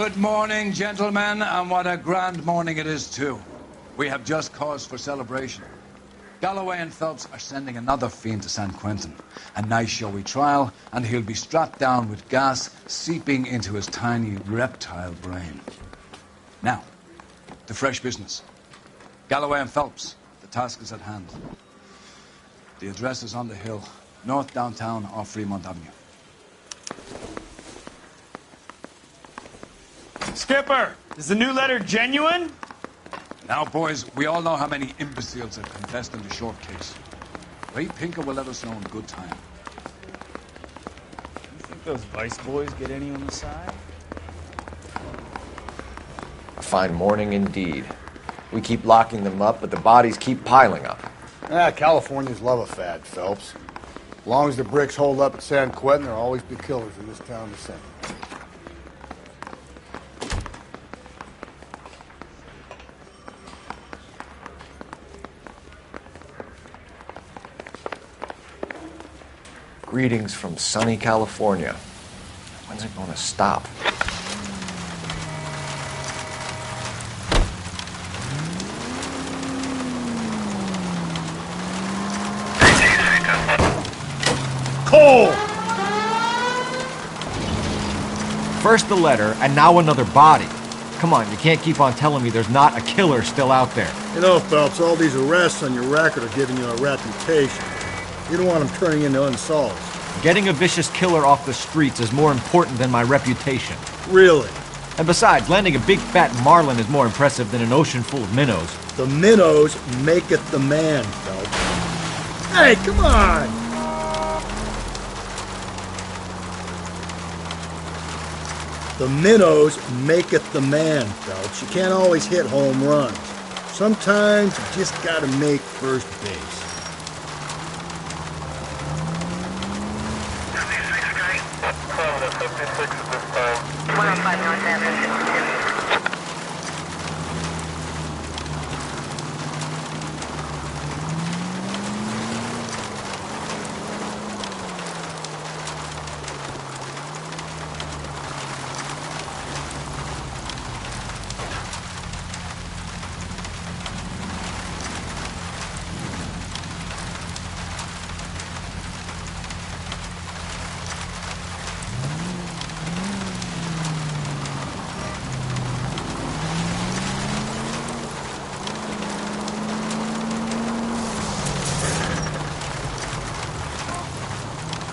Good morning, gentlemen, and what a grand morning it is, too. We have just cause for celebration. Galloway and Phelps are sending another fiend to San Quentin. A nice showy trial, and he'll be strapped down with gas seeping into his tiny reptile brain. Now, to fresh business. Galloway and Phelps, the task is at hand. The address is on the hill, north downtown off Fremont Avenue. Skipper, is the new letter genuine? Now, boys, we all know how many imbeciles have confessed in the short case. Ray Pinker will let us know in good time. You think those Vice boys get any on the side? A fine morning indeed. We keep locking them up, but the bodies keep piling up. Californians love a fad, Phelps. As long as the bricks hold up at San Quentin, there'll always be killers in this town to send. Greetings from sunny California. When's it going to stop? Cole! First the letter, and now another body. Come on, you can't keep on telling me there's not a killer still out there. You know, Phelps, all these arrests on your record are giving you a reputation. You don't want them turning into unsolved. Getting a vicious killer off the streets is more important than my reputation. Really? And besides, landing a big fat marlin is more impressive than an ocean full of minnows. The minnows maketh the man, Phelps. Hey, come on! The minnows maketh the man, Phelps. You can't always hit home runs. Sometimes you just gotta make first base.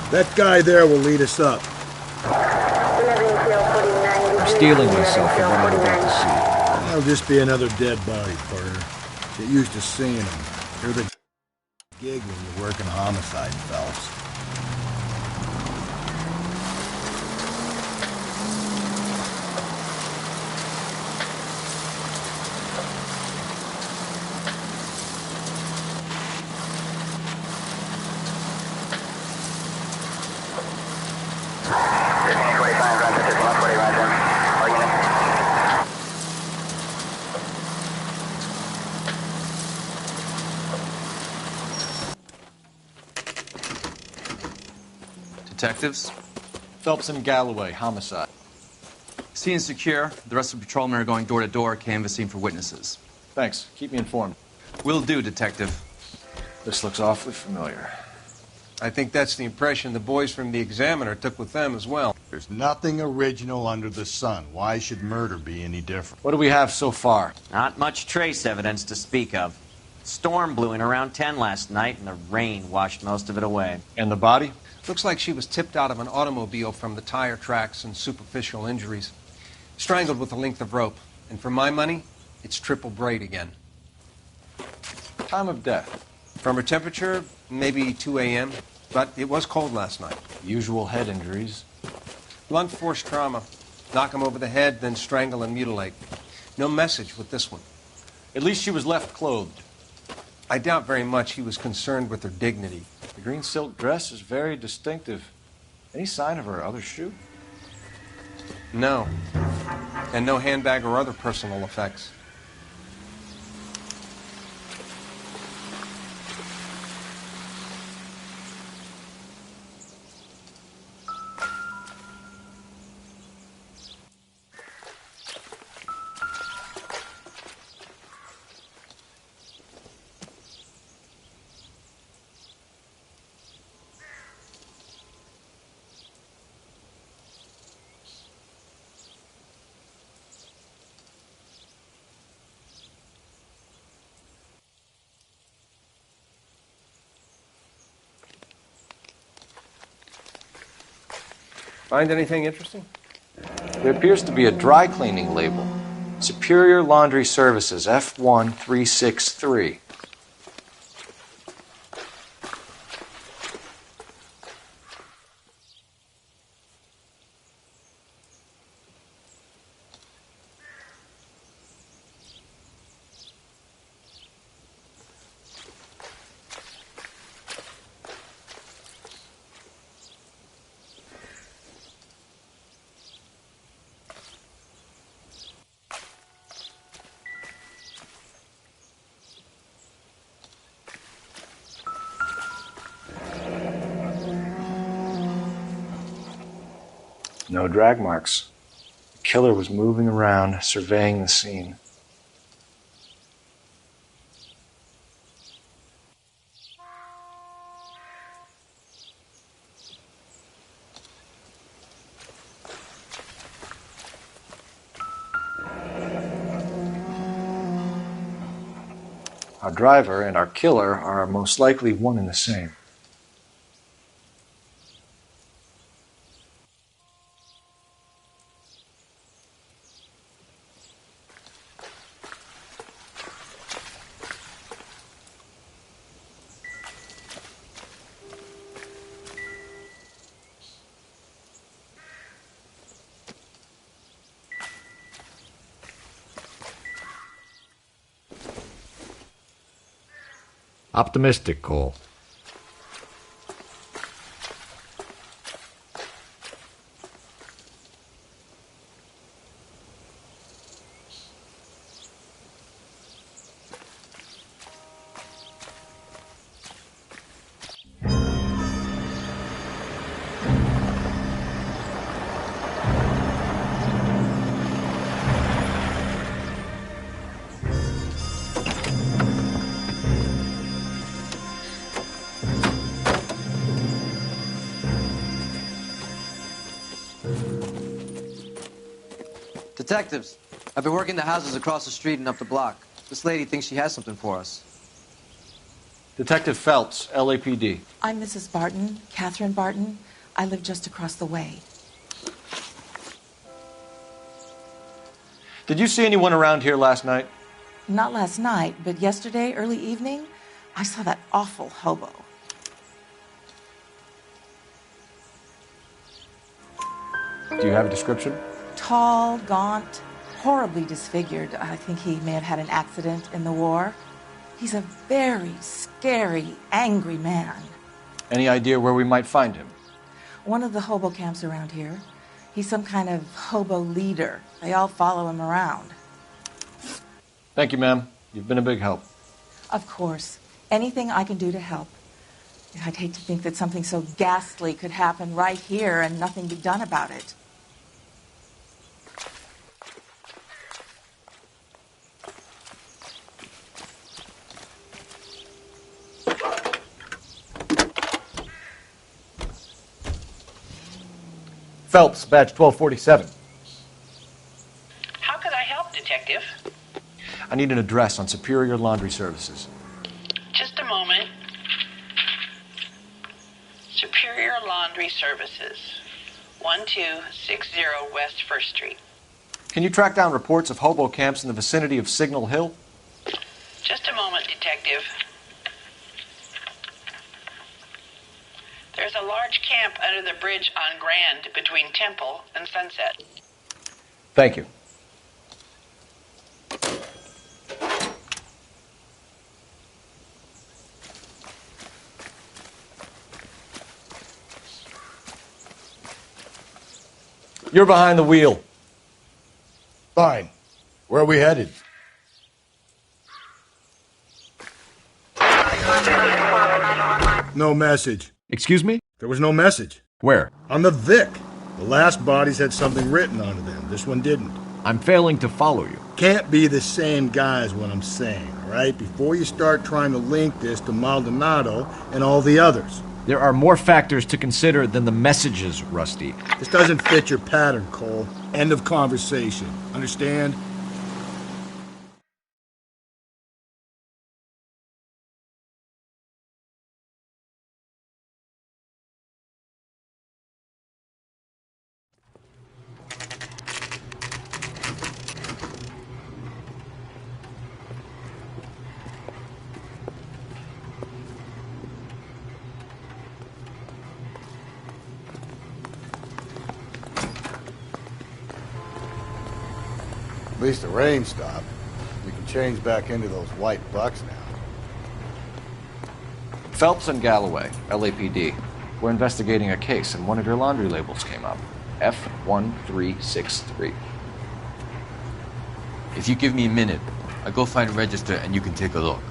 That guy there will lead us up. I'm steeling myself for what I'm about to see. That'll just be another dead body, partner. Get used to seeing them. You're the gig when you're working homicide, Phelps. Detectives? Phelps and Galloway, homicide. Scene secure. The rest of the patrolmen are going door to door, canvassing for witnesses. Thanks. Keep me informed. Will do, Detective. This looks awfully familiar. I think that's the impression the boys from the Examiner took with them as well. There's nothing original under the sun. Why should murder be any different? What do we have so far? Not much trace evidence to speak of. Storm blew in around 10 last night, and the rain washed most of it away. And the body? Looks like she was tipped out of an automobile from the tire tracks and superficial injuries. Strangled with a length of rope. And for my money, it's triple braid again. Time of death? From her temperature, maybe 2 a.m., but it was cold last night. Usual head injuries. Blunt force trauma. Knock him over the head, then strangle and mutilate. No message with this one. At least she was left clothed. I doubt very much he was concerned with her dignity. The green silk dress is very distinctive. Any sign of her other shoe? No. And no handbag or other personal effects. Find anything interesting? There appears to be a dry cleaning label. Superior Laundry Services, F1363. No drag marks. The killer was moving around, surveying the scene. Our driver and our killer are most likely one and the same. Optimistic, Cole. Detectives, I've been working the houses across the street and up the block. This lady thinks she has something for us. Detective Phelps, LAPD. I'm Mrs. Barton, Catherine Barton. I live just across the way. Did you see anyone around here last night? Not last night, but yesterday, early evening, I saw that awful hobo. Do you have a description? Tall, gaunt, horribly disfigured. I think he may have had an accident in the war. He's a very scary, angry man. Any idea where we might find him? One of the hobo camps around here. He's some kind of hobo leader. They all follow him around. Thank you, ma'am. You've been a big help. Of course. Anything I can do to help. I'd hate to think that something so ghastly could happen right here and nothing be done about it. Phelps, badge 1247. How could I help, Detective? I need an address on Superior Laundry Services. Just a moment. Superior Laundry Services, 1260 West 1st Street. Can you track down reports of hobo camps in the vicinity of Signal Hill? Just a moment, Detective. There's a large camp under the bridge on Grand between Temple and Sunset. Thank you. You're behind the wheel. Fine. Where are we headed? No message. Excuse me? There was no message. Where? On the Vic. The last bodies had something written onto them. This one didn't. I'm failing to follow you. Can't be the same guy is what I'm saying, all right? Before you start trying to link this to Maldonado and all the others. There are more factors to consider than the messages, Rusty. This doesn't fit your pattern, Cole. End of conversation. Understand? least the rain stopped. We can change back into those white bucks now. Phelps and Galloway, LAPD. We're investigating a case, and one of your laundry labels came up. F1363. If you give me a minute, I'll go find a register and you can take a look.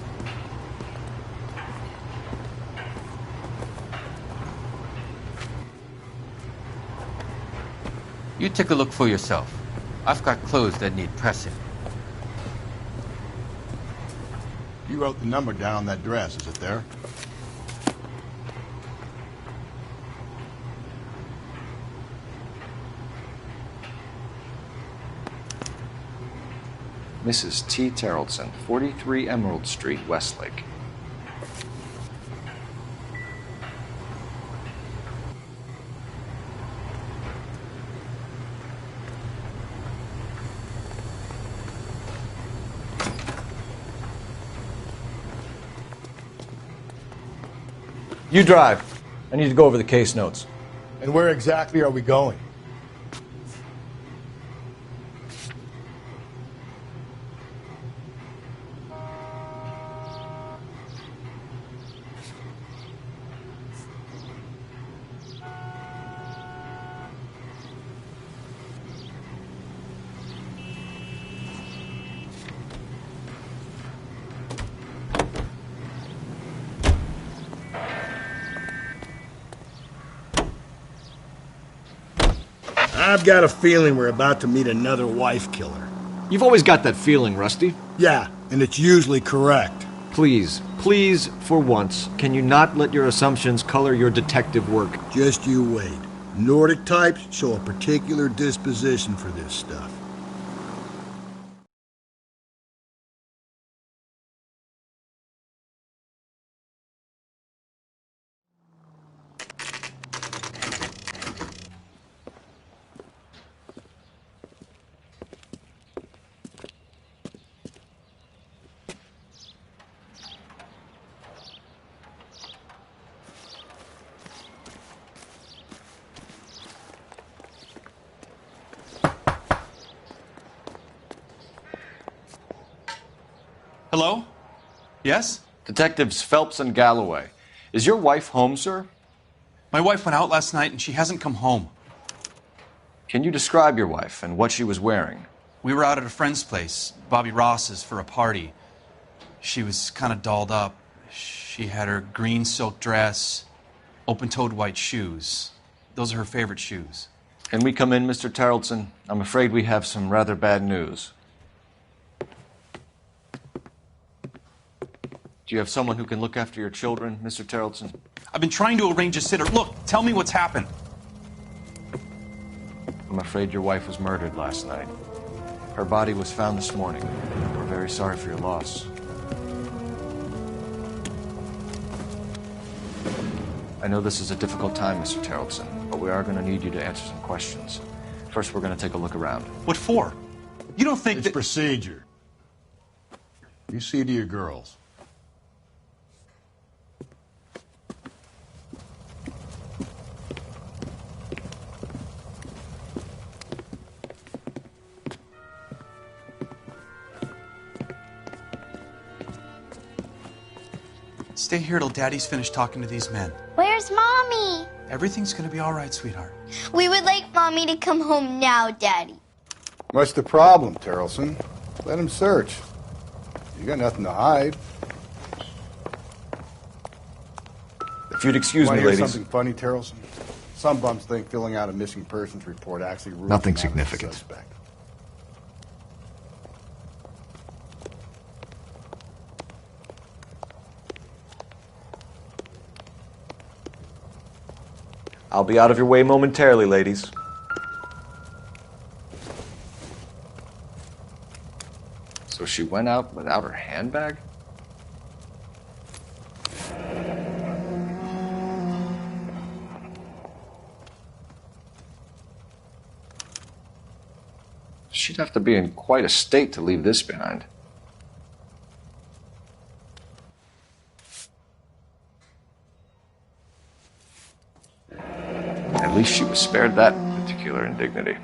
You take a look for yourself. I've got clothes that need pressing. You wrote the number down on that dress, is it there? Mrs. T. Terrellson, 43 Emerald Street, Westlake. You drive. I need to go over the case notes. And where exactly are we going? I've got a feeling we're about to meet another wife killer. You've always got that feeling, Rusty. Yeah, and it's usually correct. Please, for once, can you not let your assumptions color your detective work? Just you wait. Nordic types show a particular disposition for this stuff. Hello? Yes? Detectives Phelps and Galloway. Is your wife home, sir? My wife went out last night and she hasn't come home. Can you describe your wife and what she was wearing? We were out at a friend's place, Bobby Ross's, for a party. She was kind of dolled up. She had her green silk dress, open-toed white shoes. Those are her favorite shoes. Can we come in, Mr. Terrellson? I'm afraid we have some rather bad news. Do you have someone who can look after your children, Mr. Terrellson? I've been trying to arrange a sitter. Look, tell me what's happened. I'm afraid your wife was murdered last night. Her body was found this morning. We're very sorry for your loss. I know this is a difficult time, Mr. Terrellson, but we are going to need you to answer some questions. First, we're going to take a look around. What for? You don't think It's procedure. You see to your girls. Stay here till Daddy's finished talking to these men. Where's Mommy? Everything's gonna be all right, sweetheart. We would like Mommy to come home now, Daddy. What's the problem, Terrellson? Let him search. You got nothing to hide. If you'd excuse me, Wanna hear ladies. something funny, Terrellson? Some bums think filling out a missing persons report actually rules Nothing them out as a significant. suspect. I'll be out of your way momentarily, ladies. So she went out without her handbag? She'd have to be in quite a state to leave this behind. At least she was spared that particular indignity.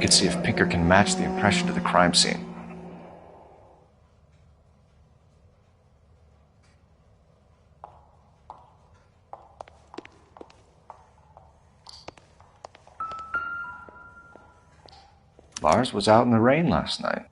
could see if Pinker can match the impression to the crime scene. Lars was out in the rain last night.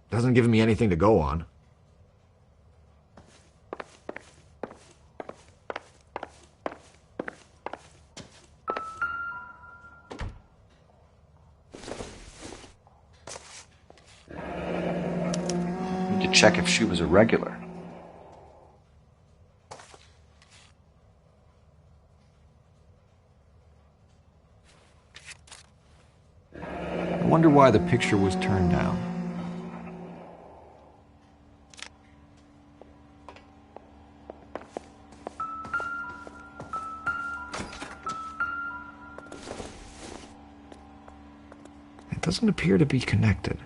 Doesn't give me anything to go on. Need to check if she was a regular. I wonder why the picture was turned down. Doesn't appear to be connected.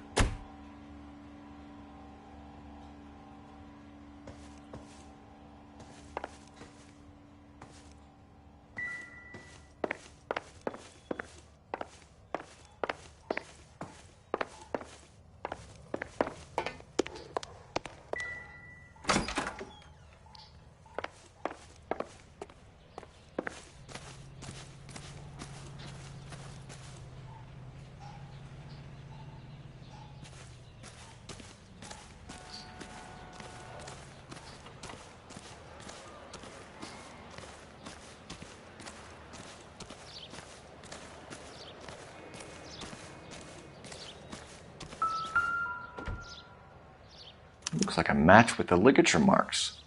Looks like a match with the ligature marks.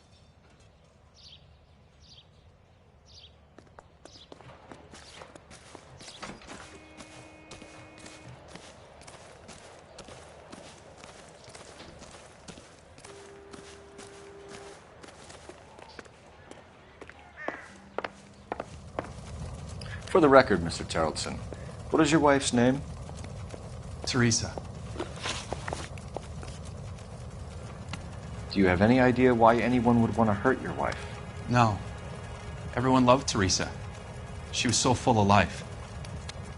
For the record, Mr. Terrelson, what is your wife's name? Teresa. Do you have any idea why anyone would want to hurt your wife? No. Everyone loved Teresa. She was so full of life.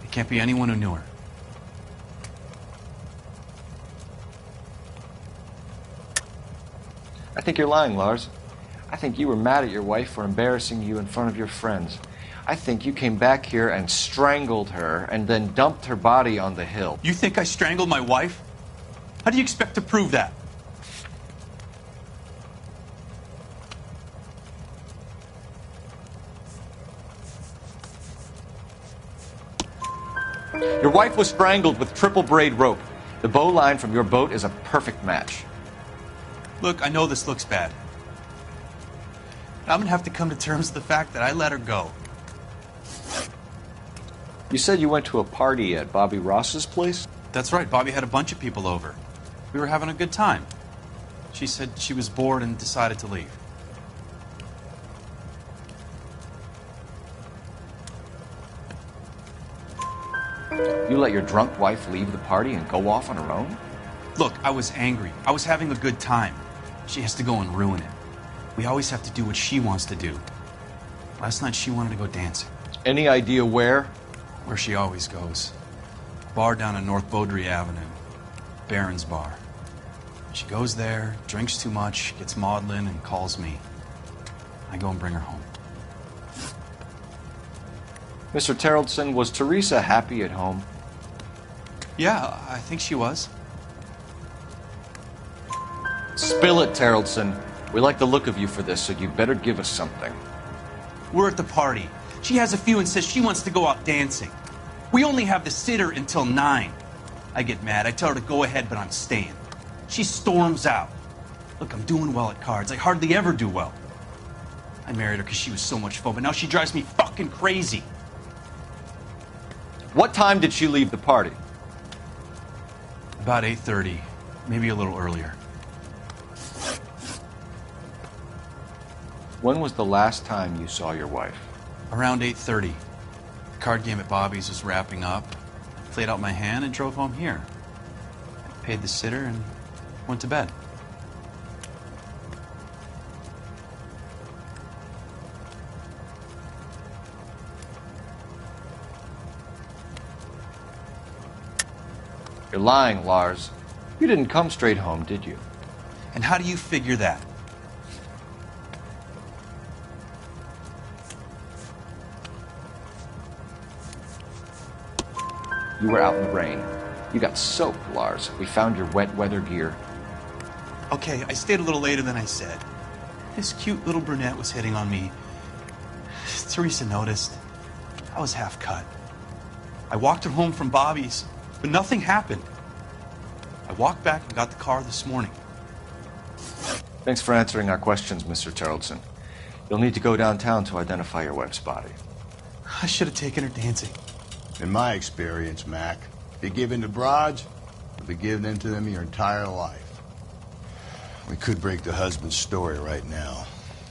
It can't be anyone who knew her. I think you're lying, Lars. I think you were mad at your wife for embarrassing you in front of your friends. I think you came back here and strangled her and then dumped her body on the hill. You think I strangled my wife? How do you expect to prove that? Your wife was strangled with triple braid rope. The bow line from your boat is a perfect match. Look, I know this looks bad. I'm gonna have to come to terms with the fact that I let her go. You said you went to a party at Bobby Ross's place? That's right, Bobby had a bunch of people over. We were having a good time. She said she was bored and decided to leave. You let your drunk wife leave the party and go off on her own? Look, I was angry. I was having a good time. She has to go and ruin it. We always have to do what she wants to do. Last night she wanted to go dancing. Any idea where? Where she always goes. Bar down on North Beaudry Avenue. Barron's Bar. She goes there, drinks too much, gets maudlin, and calls me. I go and bring her home. Mr. Terrelson, was Teresa happy at home? Yeah, I think she was. Spill it, Terrelson. We like the look of you for this, so you better give us something. We're at the party. She has a few and says she wants to go out dancing. We only have the sitter until 9. I get mad. I tell her to go ahead, but I'm staying. She storms out. Look, I'm doing well at cards. I hardly ever do well. I married her because she was so much fun, but now she drives me fucking crazy. What time did she leave the party? About 8:30, maybe a little earlier. When was the last time you saw your wife? Around 8:30. The card game at Bobby's was wrapping up. I played out my hand and drove home here. I paid the sitter and went to bed. You're lying, Lars. You didn't come straight home, did you? And how do you figure that? You were out in the rain. You got soaked, Lars. We found your wet weather gear. Okay, I stayed a little later than I said. This cute little brunette was hitting on me. Teresa noticed. I was half cut. I walked her home from Bobby's, but nothing happened. I walked back and got the car this morning. Thanks for answering our questions, Mr. Tarleton. You'll need to go downtown to identify your wife's body. I should have taken her dancing. In my experience, Mac, if you give in to broads, you'll be giving in to them your entire life. We could break the husband's story right now.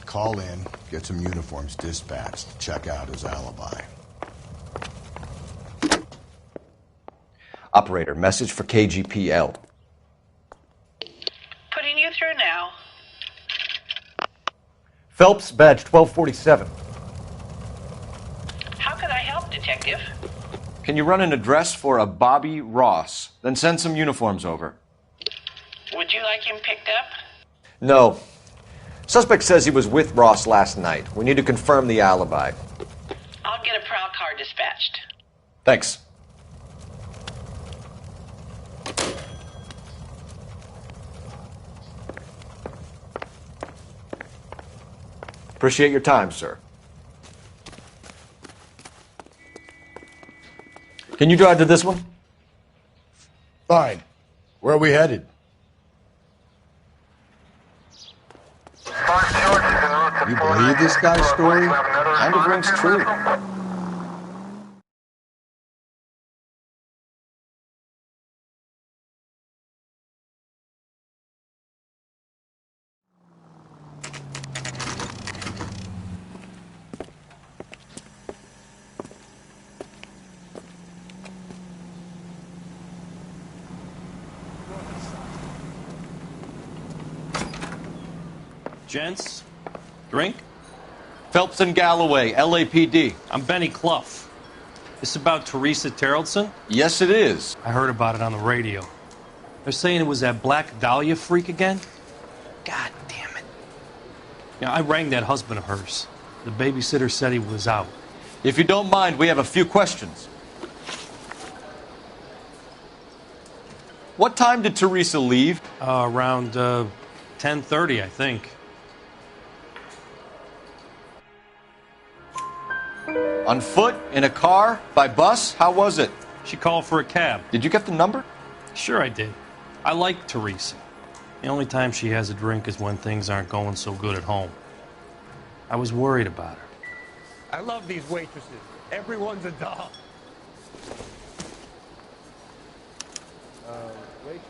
Call in, get some uniforms dispatched to check out his alibi. Operator, message for KGPL. Putting you through now. Phelps, badge 1247. How could I help, Detective? Can you run an address for a Bobby Ross? Then send some uniforms over. Would you like him picked up? No. Suspect says he was with Ross last night. We need to confirm the alibi. I'll get a prowl car dispatched. Thanks. Appreciate your time, sir. Can you drive to this one? Fine. Where are we headed? You believe this guy's story? Kind of rings true. Gents, drink? Phelps and Galloway, LAPD. I'm Benny Clough. This about Teresa Tarleton? Yes, it is. I heard about it on the radio. They're saying it was that Black Dahlia freak again? God damn it. Yeah, I rang that husband of hers. The babysitter said he was out. If you don't mind, we have a few questions. What time did Teresa leave? Around 10:30, I think. On foot? In a car? By bus? How was it? She called for a cab. Did you get the number? Sure I did. I like Teresa. The only time she has a drink is when things aren't going so good at home. I was worried about her. I love these waitresses. Everyone's a doll. Waitress.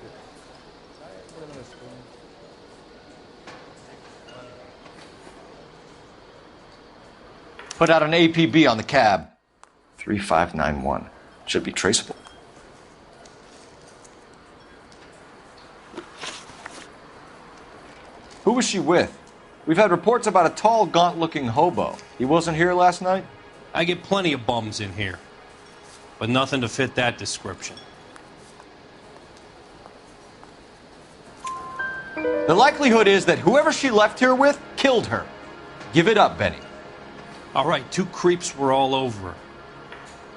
Put out an APB on the cab. 3591. Should be traceable. Who was she with? We've had reports about a tall, gaunt-looking hobo. He wasn't here last night? I get plenty of bums in here, but nothing to fit that description. The likelihood is that whoever she left here with killed her. Give it up, Benny. All right, two creeps were all over her,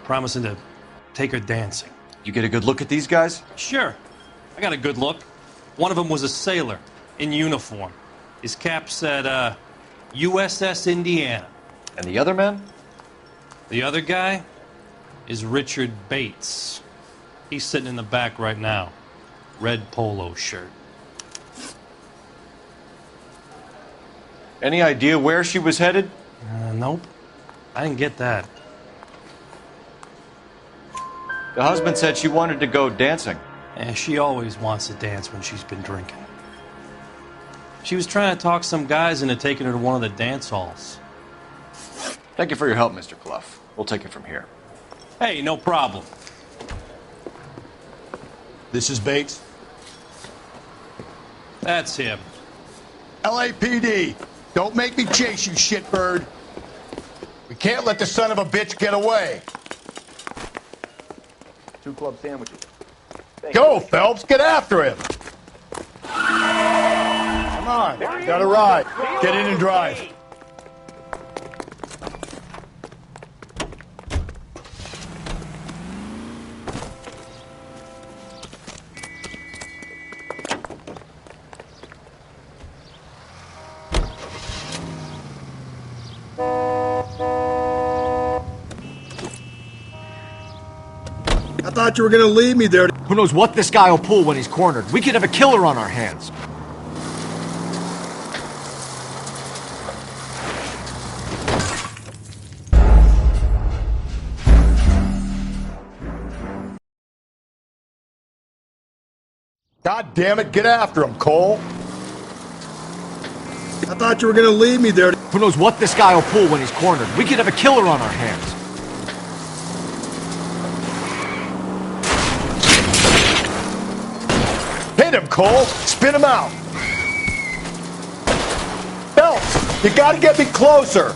promising to take her dancing. You get a good look at these guys? Sure. I got a good look. One of them was a sailor in uniform. His cap said, USS Indiana. And the other man? The other guy is Richard Bates. He's sitting in the back right now. Red polo shirt. Any idea where she was headed? Nope. I didn't get that. The husband said she wanted to go dancing. And she always wants to dance when she's been drinking. She was trying to talk some guys into taking her to one of the dance halls. Thank you for your help, Mr. Clough. We'll take it from here. Hey, no problem. This is Bates. That's him. LAPD, don't make me chase you, shitbird. We can't let the son of a bitch get away. 2 club sandwiches. Go, Phelps, get after him. Come on, got a ride. Get in and drive. I thought you were gonna leave me there. Who knows what this guy will pull when he's cornered? We could have a killer on our hands. God damn it, get after him, Cole. I thought you were gonna leave me there. Who knows what this guy will pull when he's cornered? We could have a killer on our hands. Hit him, Cole. Spin him out. Phelps, you gotta get me closer.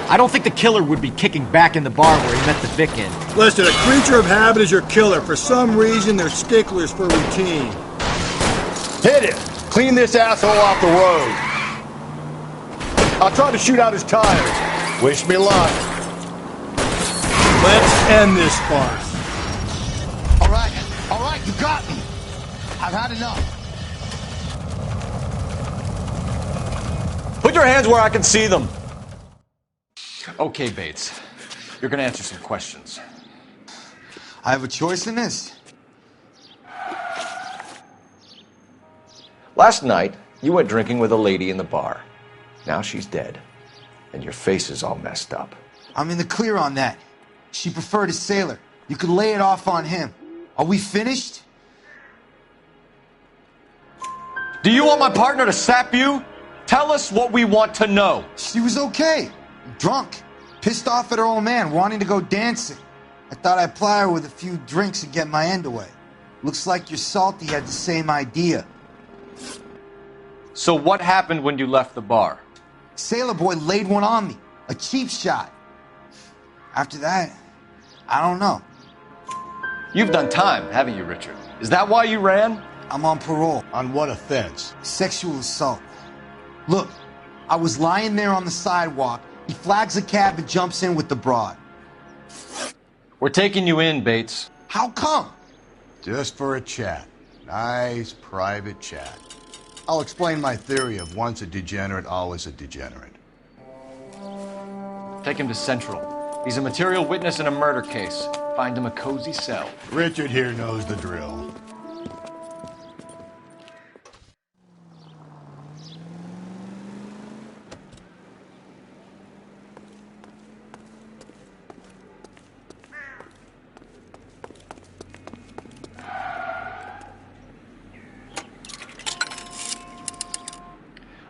I don't think the killer would be kicking back in the bar where he met the Vic in. Listen, a creature of habit is your killer. For some reason, they're sticklers for routine. Hit it. Clean this asshole off the road. I'll try to shoot out his tires. Wish me luck. Let's end this farce. All right, you got me. I've had enough. Put your hands where I can see them. Okay, Bates. You're gonna answer some questions. I have a choice in this. Last night, you went drinking with a lady in the bar. Now she's dead, and your face is all messed up. I'm in the clear on that. She preferred a sailor. You could lay it off on him. Are we finished? Do you want my partner to sap you? Tell us what we want to know. She was okay. Drunk. Pissed off at her old man, wanting to go dancing. I thought I'd ply her with a few drinks and get my end away. Looks like your salty had the same idea. So what happened when you left the bar? Sailor boy laid one on me. A cheap shot. After that, I don't know. You've done time, haven't you, Richard? Is that why you ran? I'm on parole. On what offense? Sexual assault. Look, I was lying there on the sidewalk. He flags a cab and jumps in with the broad. We're taking you in, Bates. How come? Just for a chat. Nice private chat. I'll explain my theory of once a degenerate, always a degenerate. Take him to Central. He's a material witness in a murder case. Find him a cozy cell. Richard here knows the drill.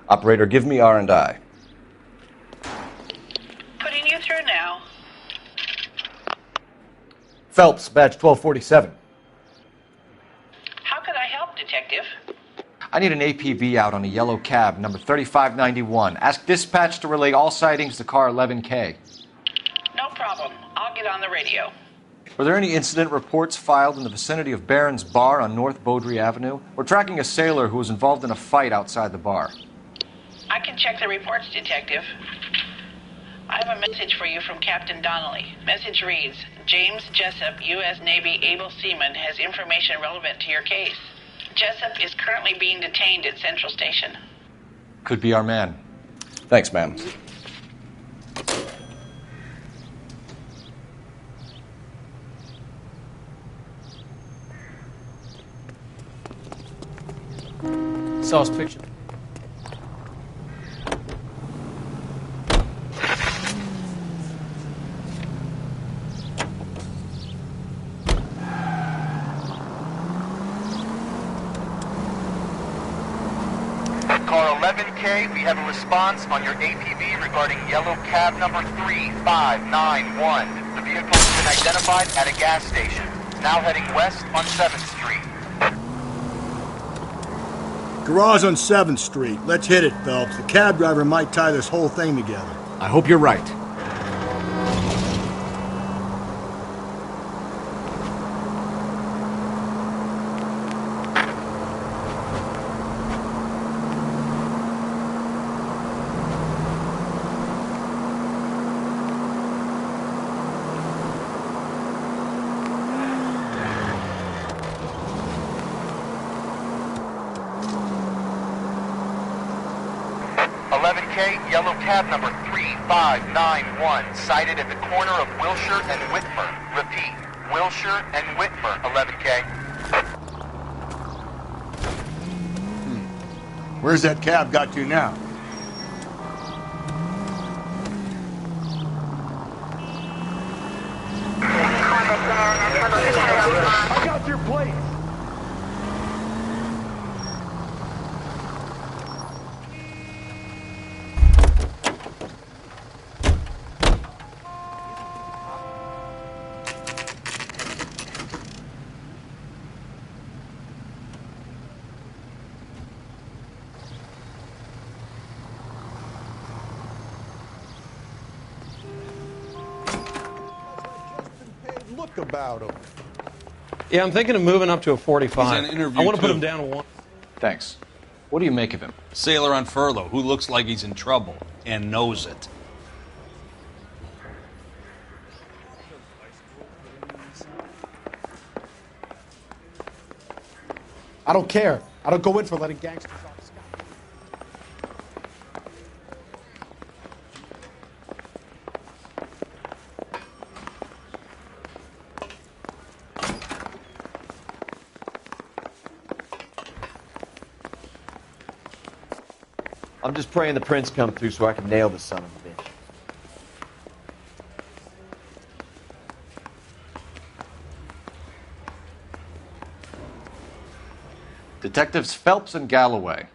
Operator, give me R&I. Putting you through now. Phelps, badge 1247. How could I help, Detective? I need an APV out on a yellow cab, number 3591. Ask dispatch to relay all sightings to car 11K. No problem. I'll get on the radio. Were there any incident reports filed in the vicinity of Barron's Bar on North Beaudry Avenue? We're tracking a sailor who was involved in a fight outside the bar. I can check the reports, Detective. I have a message for you from Captain Donnelly. Message reads, James Jessup, U.S. Navy able seaman, has information relevant to your case. Jessup is currently being detained at Central Station. Could be our man. Thanks, ma'am. Saw his picture. 11K, we have a response on your APB regarding yellow cab number 3591. The vehicle has been identified at a gas station. Now heading west on 7th Street. Garage on 7th Street. Let's hit it, Phelps. The cab driver might tie this whole thing together. I hope you're right. Yellow cab number 3591, sighted at the corner of Wilshire and Whitmer. Repeat, Wilshire and Whitmer, 11K. Where's that cab got to now? I got your plate. About him. Yeah, I'm thinking of moving up to a 45. He's an interview I want to put too. him down to 1. Thanks. What do you make of him? Sailor on furlough who looks like he's in trouble and knows it. I don't care. I don't go in for letting gangsters off the sky. I'm just praying the prince come through so I can nail this son of a bitch. Detectives Phelps and Galloway.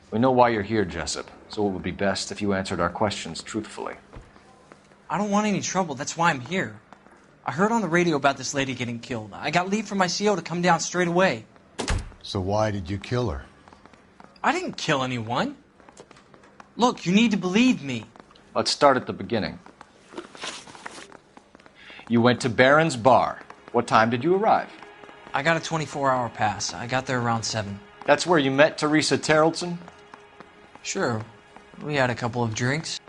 We know why you're here, Jessup, so it would be best if you answered our questions truthfully. I don't want any trouble. That's why I'm here. I heard on the radio about this lady getting killed. I got leave from my CO to come down straight away. So why did you kill her? I didn't kill anyone. Look, you need to believe me. Let's start at the beginning. You went to Barron's Bar. What time did you arrive? I got a 24-hour pass. I got there around 7. That's where you met Teresa Terrellson? Sure. We had a couple of drinks.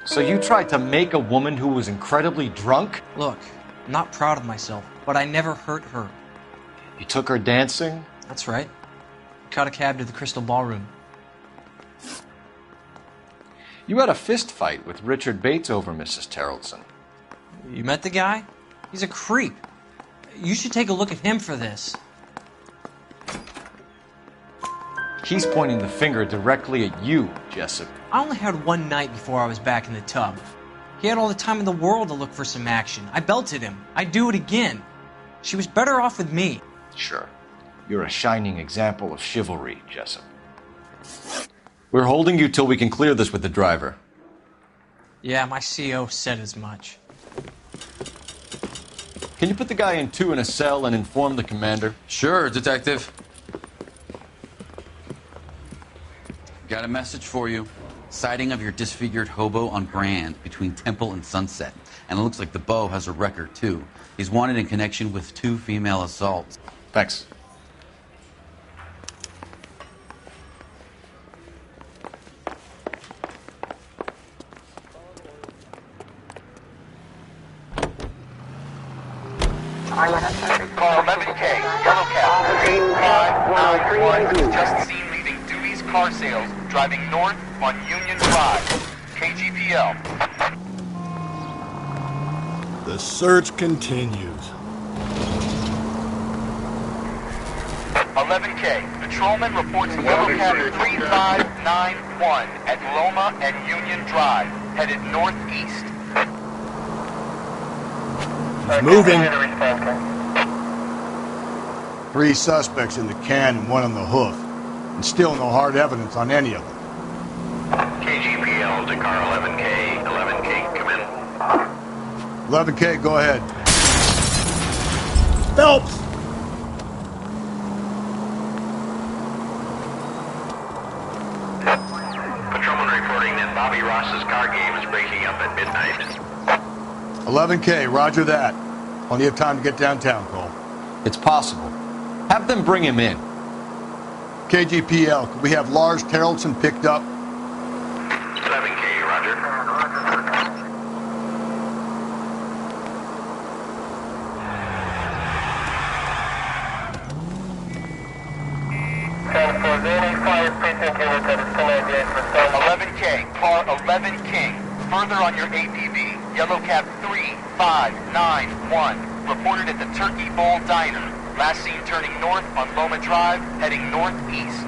So you tried to make a woman who was incredibly drunk? Look, I'm not proud of myself, but I never hurt her. You took her dancing? That's right. Caught a cab to the Crystal Ballroom. You had a fist fight with Richard Bates over Mrs. Terrellson. You met the guy? He's a creep. You should take a look at him for this. He's pointing the finger directly at you, Jessup. I only had one night before I was back in the tub. He had all the time in the world to look for some action. I belted him. I'd do it again. She was better off with me. Sure. You're a shining example of chivalry, Jessup. We're holding you till we can clear this with the driver. Yeah, my CO said as much. Can you put the guy in 2 in a cell and inform the commander? Sure, Detective. Got a message for you. Sighting of your disfigured hobo on Grand between Temple and Sunset. And it looks like the beau has a record, too. He's wanted in connection with 2 female assaults. Thanks. Call 11K, yellow cab 3591 is just seen leaving Dewey's Car Sales, driving north on Union Drive. KGPL. The search continues. 11K, patrolman reports yellow cab 3591 at Loma and Union Drive, headed northeast. He's moving. 3 suspects in the can and 1 on the hoof. And still no hard evidence on any of them. KGPL to car 11K. 11K, come in. 11K, go ahead. Phelps! Patrolman reporting that Bobby Ross's car game is breaking up at midnight. 11K, roger that. Plenty of time to get downtown, Cole. It's possible. Have them bring him in. KGPL, could we have Lars Terrelson picked up? 11K, roger. For any fire precinct units that is still engaged for 11K, car 11K. Further on your APB, yellow cab 3591. Reported at the Turkey Bowl Diner. Last seen turning north on Loma Drive, heading northeast.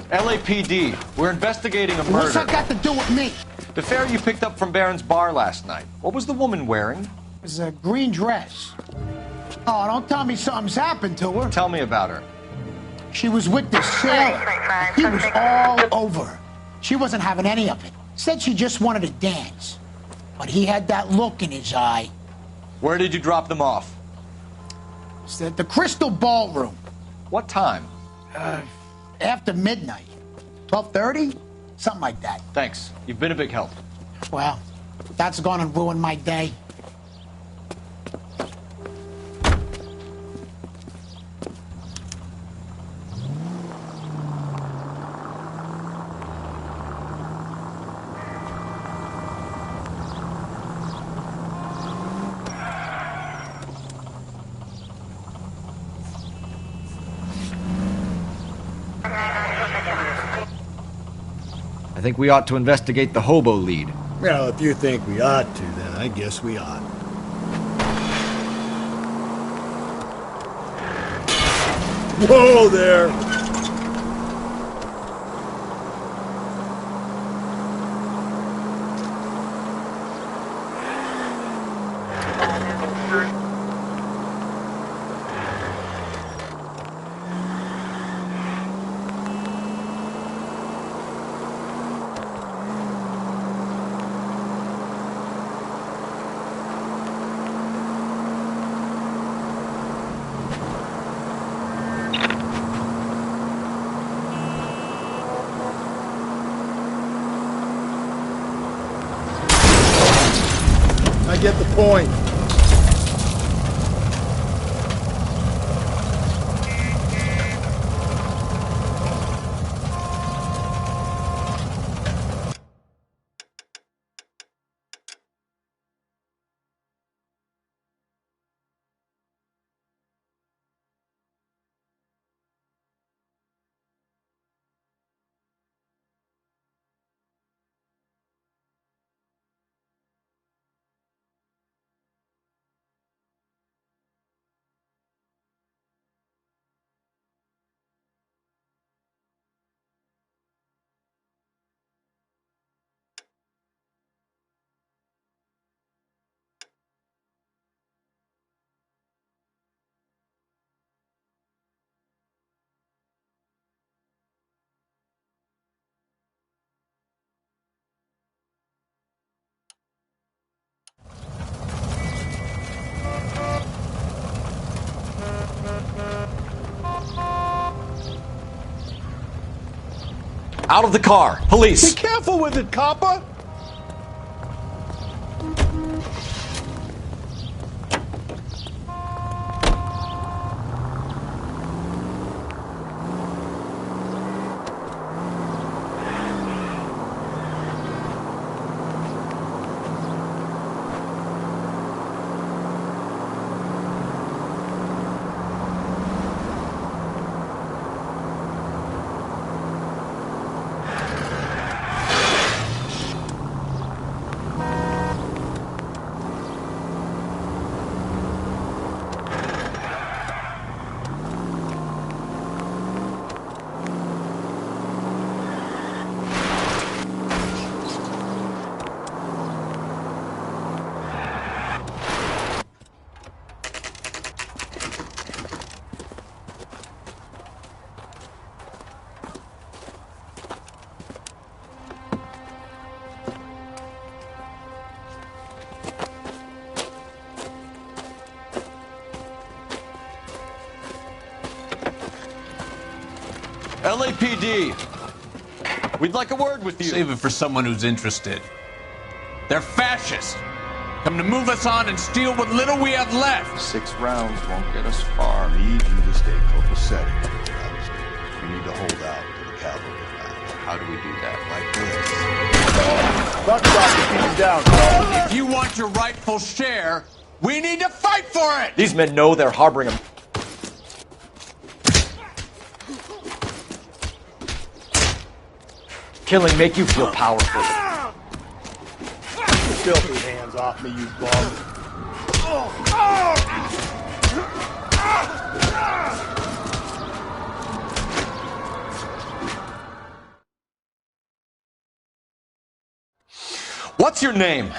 LAPD, we're investigating a murder. What's that got to do with me? The fare you picked up from Barron's bar last night. What was the woman wearing? It was a green dress. Oh, don't tell me something's happened to her. Tell me about her. She was with this sailor. He was all over her. She wasn't having any of it. Said she just wanted to dance. But he had that look in his eye. Where did you drop them off? It's at the Crystal Ballroom. What time? After midnight. 12:30? Something like that. Thanks. You've been a big help. Well, that's gonna ruin my day. I think we ought to investigate the hobo lead. Well, if you think we ought to, then I guess we ought. Whoa there! I get the point. Out of the car! Police! Be careful with it, copper! LAPD. We'd like a word with you. Save it for someone who's interested. They're fascists. Come to move us on and steal what little we have left. 6 rounds won't get us far. I need you to stay copacetic. We need to hold out till the cavalry arrives. How do we do that? Like this. Keep him down, If you want your rightful share, we need to fight for it! These men know they're harboring a... Killing make you feel powerful. Filthy hands off me, you bum. What's your name?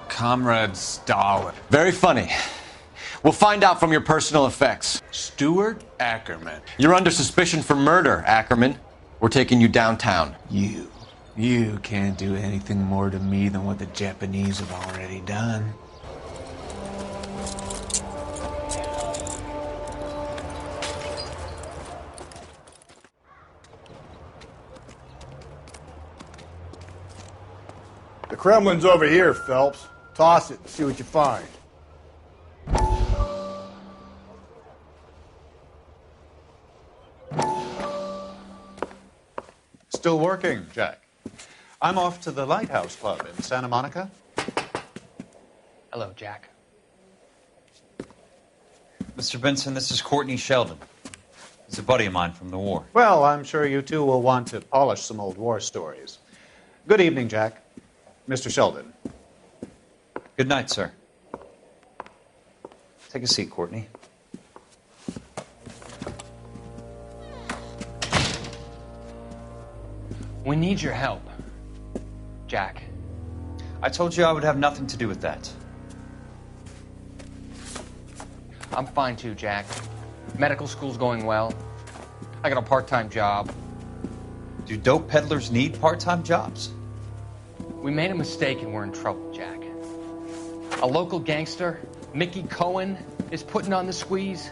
Comrade Stalin. Very funny. We'll find out from your personal effects. Stuart Ackerman. You're under suspicion for murder, Ackerman. We're taking you downtown. You can't do anything more to me than what the Japanese have already done. The Kremlin's over here, Phelps. Toss it and see what you find. Still working, Jack. I'm off to the Lighthouse Club in Santa Monica. Hello, Jack. Mr. Benson, this is Courtney Sheldon. He's a buddy of mine from the war. Well, I'm sure you two will want to polish some old war stories. Good evening, Jack. Mr. Sheldon. Good night, sir. Take a seat, Courtney. We need your help, Jack. I told you I would have nothing to do with that. I'm fine too, Jack. Medical school's going well. I got a part-time job. Do dope peddlers need part-time jobs? We made a mistake and we're in trouble, Jack. A local gangster, Mickey Cohen, is putting on the squeeze.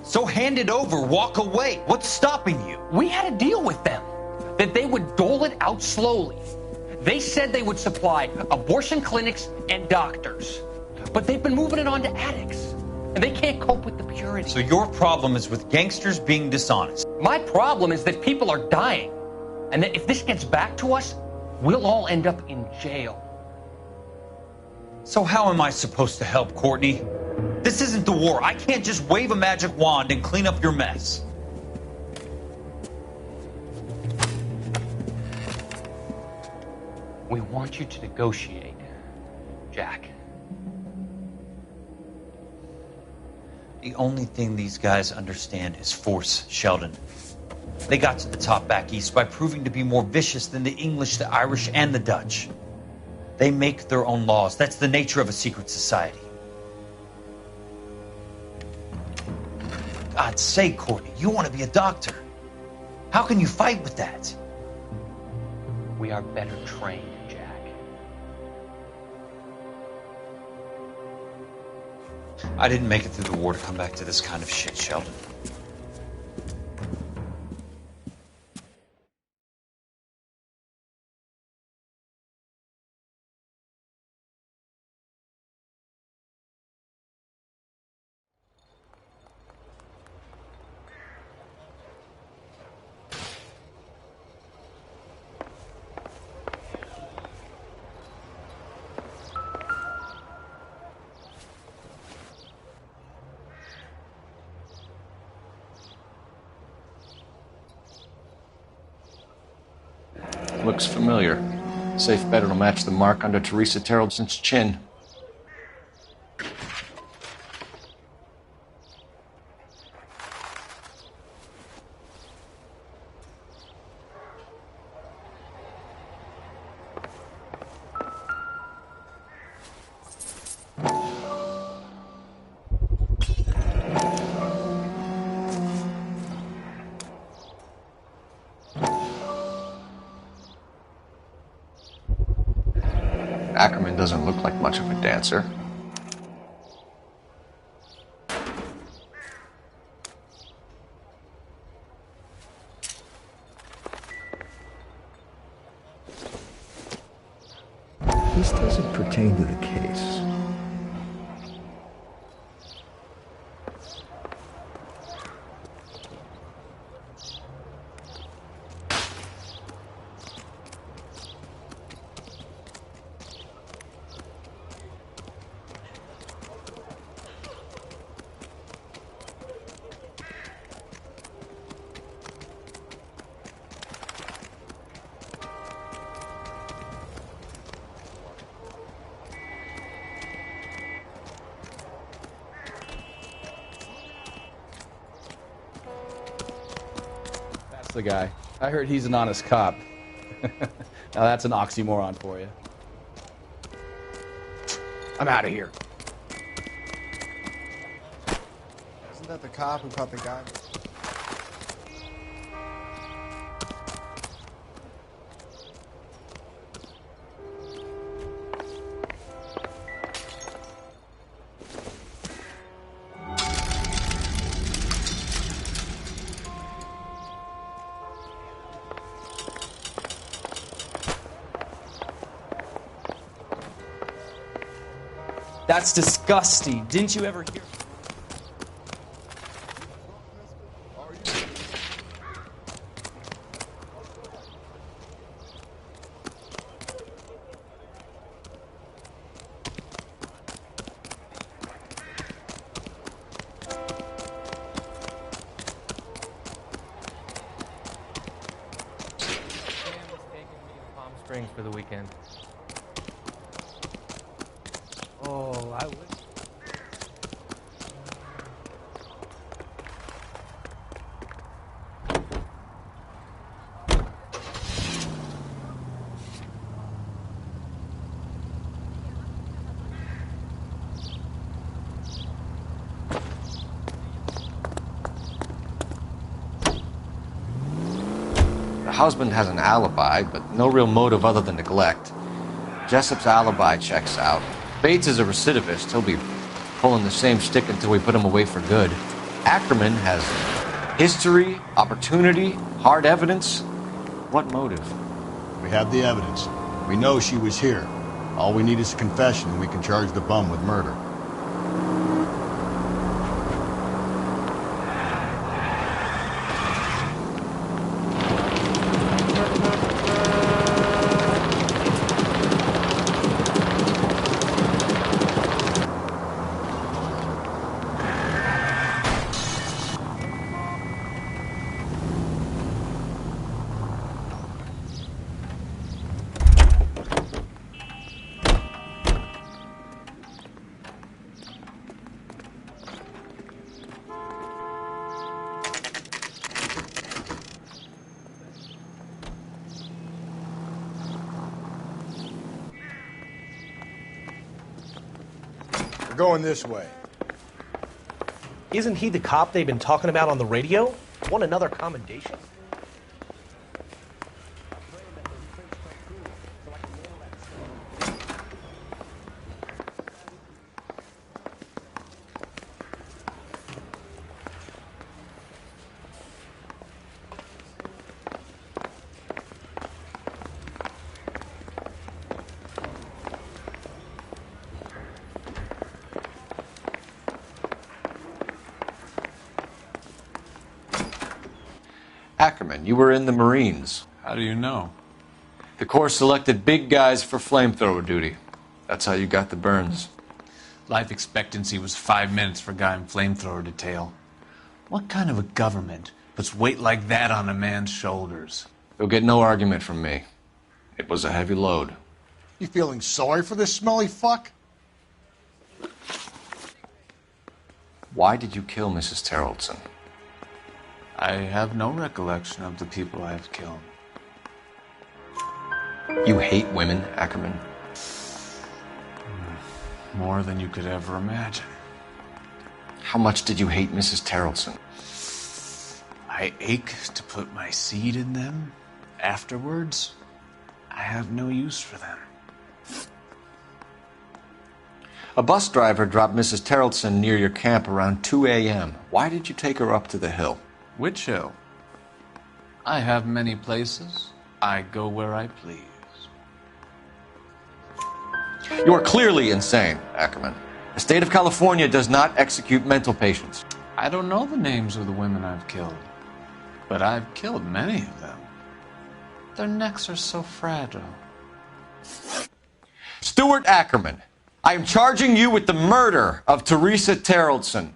So hand it over, walk away. What's stopping you? We had a deal with them that they would dole it out slowly. They said they would supply abortion clinics and doctors, but they've been moving it on to addicts, and they can't cope with the purity. So your problem is with gangsters being dishonest? My problem is that people are dying, and that if this gets back to us, we'll all end up in jail. So how am I supposed to help, Courtney? This isn't the war. I can't just wave a magic wand and clean up your mess. We want you to negotiate, Jack. The only thing these guys understand is force, Sheldon. They got to the top back east by proving to be more vicious than the English, the Irish, and the Dutch. They make their own laws. That's the nature of a secret society. God's sake, Courtney, you want to be a doctor. How can you fight with that? We are better trained, Jack. I didn't make it through the war to come back to this kind of shit, Sheldon. Looks familiar. Safe bet it'll match the mark under Teresa Terrelson's chin. Ackerman doesn't look like much of a dancer. This doesn't pertain to the case. The guy. I heard he's an honest cop. Now that's an oxymoron for you. I'm out of here. Isn't that the cop who caught the guy? That's disgusting. Didn't you ever hear? Palm Springs for the weekend. Oh, I wish. The husband has an alibi, but no real motive other than neglect. Jessup's alibi checks out. Bates is a recidivist. He'll be pulling the same shtick until we put him away for good. Ackerman has history, opportunity, hard evidence. What motive? We have the evidence. We know she was here. All we need is a confession, and we can charge the bum with murder. Going this way. Isn't he the cop they've been talking about on the radio? Want another commendation? Ackerman, you were in the Marines. How do you know? The Corps selected big guys for flamethrower duty. That's how you got the burns. Life expectancy was 5 minutes for a guy in flamethrower detail. What kind of a government puts weight like that on a man's shoulders? You'll get no argument from me. It was a heavy load. You feeling sorry for this smelly fuck? Why did you kill Mrs. Terrelson? I have no recollection of the people I have killed. You hate women, Ackerman? More than you could ever imagine. How much did you hate Mrs. Terrelson? I ache to put my seed in them. Afterwards, I have no use for them. A bus driver dropped Mrs. Terrelson near your camp around 2 a.m. Why did you take her up to the hill? Which hill? I have many places. I go where I please. You are clearly insane, Ackerman. The state of California does not execute mental patients. I don't know the names of the women I've killed, but I've killed many of them. Their necks are so fragile. Stuart Ackerman, I am charging you with the murder of Teresa Terrellson.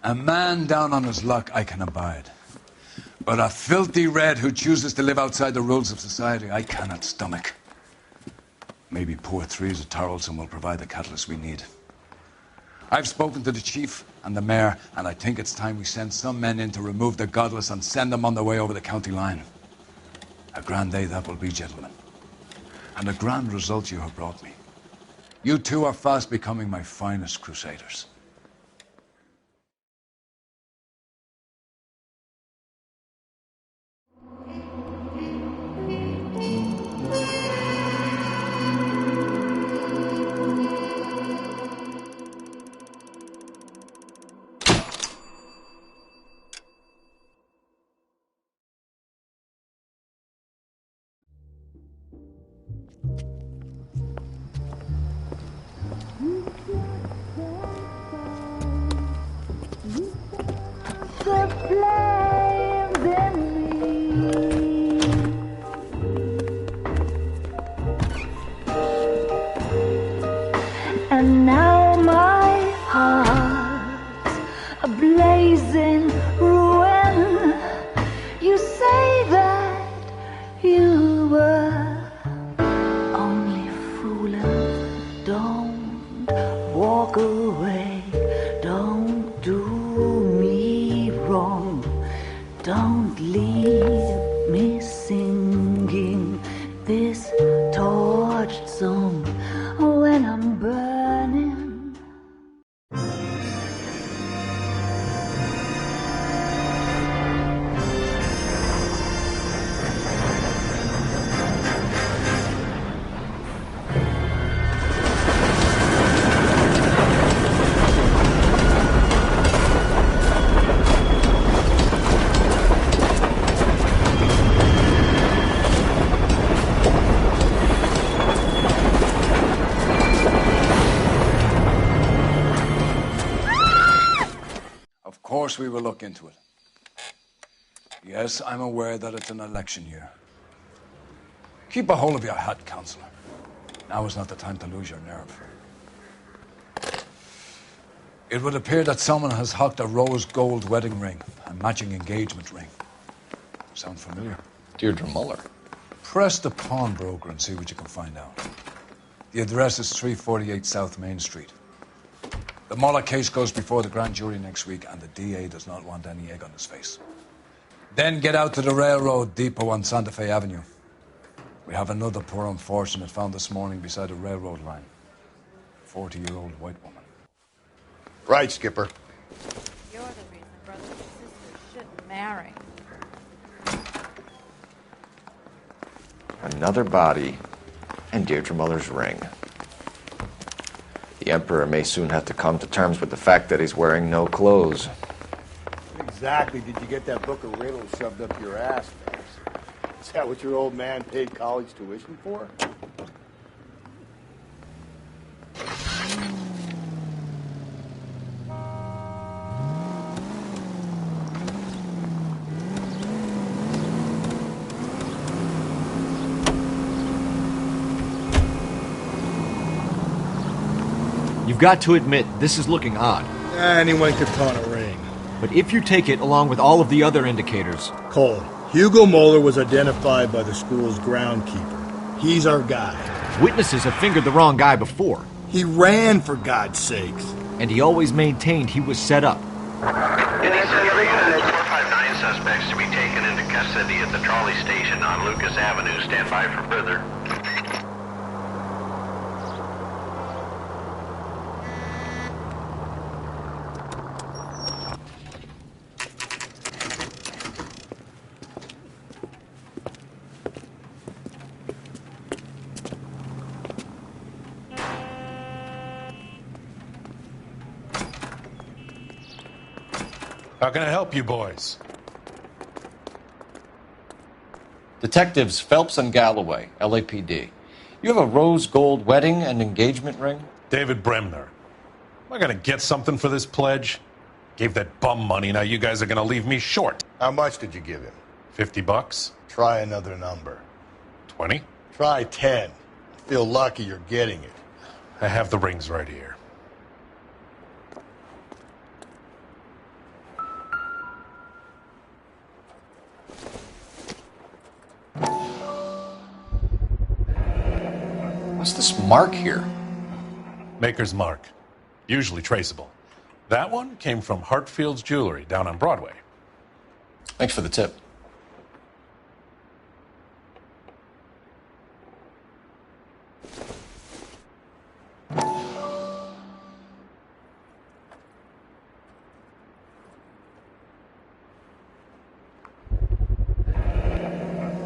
A man down on his luck I can abide. But a filthy red who chooses to live outside the rules of society I cannot stomach. Maybe poor Teresa Terrellson will provide the catalyst we need. I've spoken to the chief and the mayor, and I think it's time we send some men in to remove the godless and send them on their way over the county line. A grand day that will be, gentlemen. And a grand result you have brought me. You two are fast becoming my finest crusaders. And now my heart's a blazing ruin. You say that you were only fooling. Don't walk away. Don't do me wrong. Don't leave me singing this torched song when I'm burning. Of course we will look into it. Yes, I'm aware that it's an election year. Keep a hold of your hat, Counselor. Now is not the time to lose your nerve. It would appear that someone has hocked a rose gold wedding ring and matching engagement ring. Sound familiar? Deirdre Muller. Press the pawnbroker and see what you can find out. The address is 348 South Main Street. The Muller case goes before the grand jury next week, and the DA does not want any egg on his face. Then get out to the railroad depot on Santa Fe Avenue. We have another poor unfortunate found this morning beside a railroad line. 40-year-old white woman. Right, Skipper. You're the reason brothers and sisters shouldn't marry. Another body and Deirdre Muller's ring. The Emperor may soon have to come to terms with the fact that he's wearing no clothes. What exactly did you get that book of riddles shoved up your ass, Max? Is that what your old man paid college tuition for? You've got to admit, this is looking odd. Anyone could pawn a ring. But if you take it along with all of the other indicators... Cole, Hugo Moeller was identified by the school's groundkeeper. He's our guy. Witnesses have fingered the wrong guy before. He ran, for God's sakes. And he always maintained he was set up. Units 459 suspects to be taken into custody at the trolley station on Lucas Avenue. Stand by for further. How can I help you boys? Detectives Phelps and Galloway, LAPD. You have a rose gold wedding and engagement ring? David Bremner. Am I going to get something for this pledge? Gave that bum money, now you guys are going to leave me short. How much did you give him? $50? Try another number. 20? Try 10. I feel lucky you're getting it. I have the rings right here. What's this mark here? Maker's mark. Usually traceable. That one came from Hartfield's Jewelry down on Broadway. Thanks for the tip.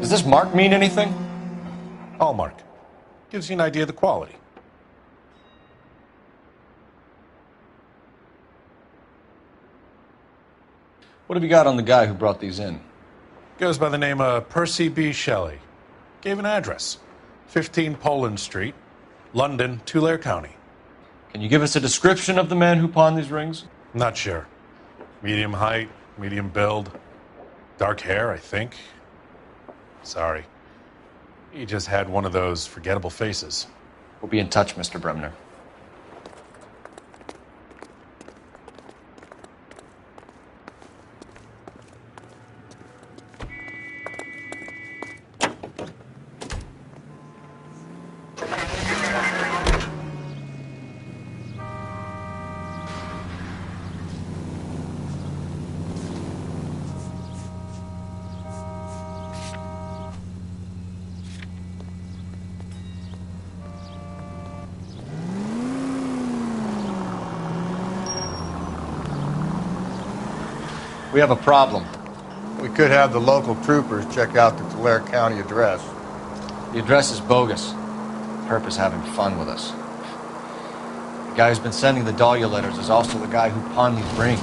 Does this mark mean anything? Hallmark. Gives you an idea of the quality. What have you got on the guy who brought these in? Goes by the name of Percy B. Shelley. Gave an address. 15 Poland Street, London, Tulare County. Can you give us a description of the man who pawned these rings? Not sure. Medium height, medium build. Dark hair, I think. Sorry. He just had one of those forgettable faces. We'll be in touch, Mr. Bremner. We have a problem. We could have the local troopers check out the Tulare County address. The address is bogus. Perp is having fun with us. The guy who's been sending the Dahlia letters is also the guy who pawned these rings.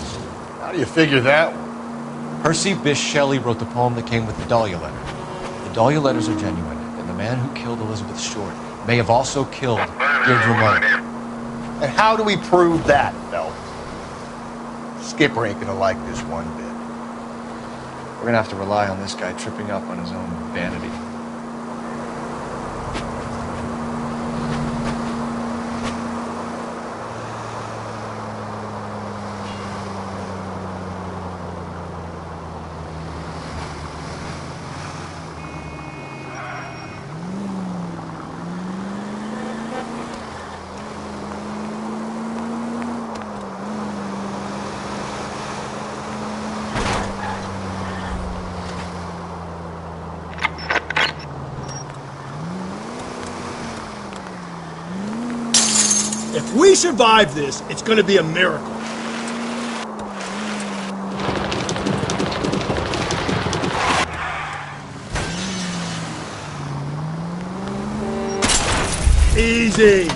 How do you figure that one? Percy Bysshe Shelley wrote the poem that came with the Dahlia letter. The Dahlia letters are genuine, and the man who killed Elizabeth Short may have also killed Deirdre Murray. And how do we prove that, Phelps? Skipper ain't gonna like this one bit. We're gonna have to rely on this guy tripping up on his own vanity. If we survive this, it's gonna be a miracle. Easy.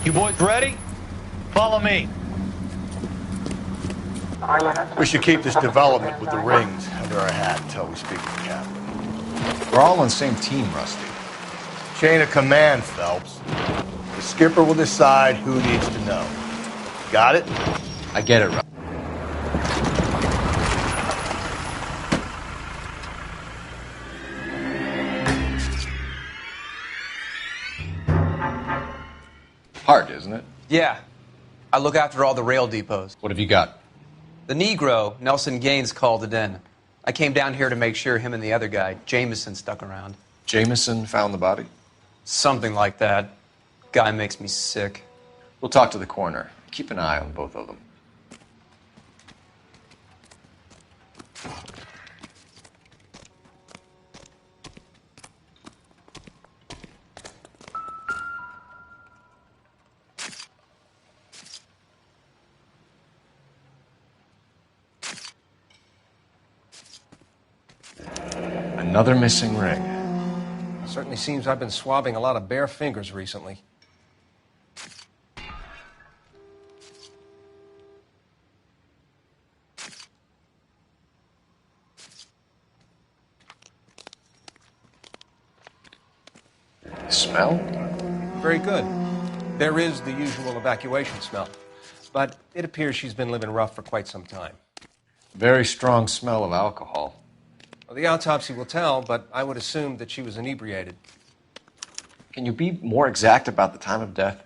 You boys ready? Follow me. We should keep this development with the rings under our hat until we speak with the captain. We're all on the same team, Rusty. Chain of command, Phelps. The skipper will decide who needs to know. Got it? I get it, Rusty. Hard, isn't it? Yeah. I look after all the rail depots. What have you got? The Negro, Nelson Gaines, called it in. I came down here to make sure him and the other guy, Jameson, stuck around. Jameson found the body? Something like that. Guy makes me sick. We'll talk to the coroner. Keep an eye on both of them. Another missing ring. Certainly seems I've been swabbing a lot of bare fingers recently. Smell? Very good. There is the usual evacuation smell, but it appears she's been living rough for quite some time. Very strong smell of alcohol. Well, the autopsy will tell, but I would assume that she was inebriated. Can you be more exact about the time of death?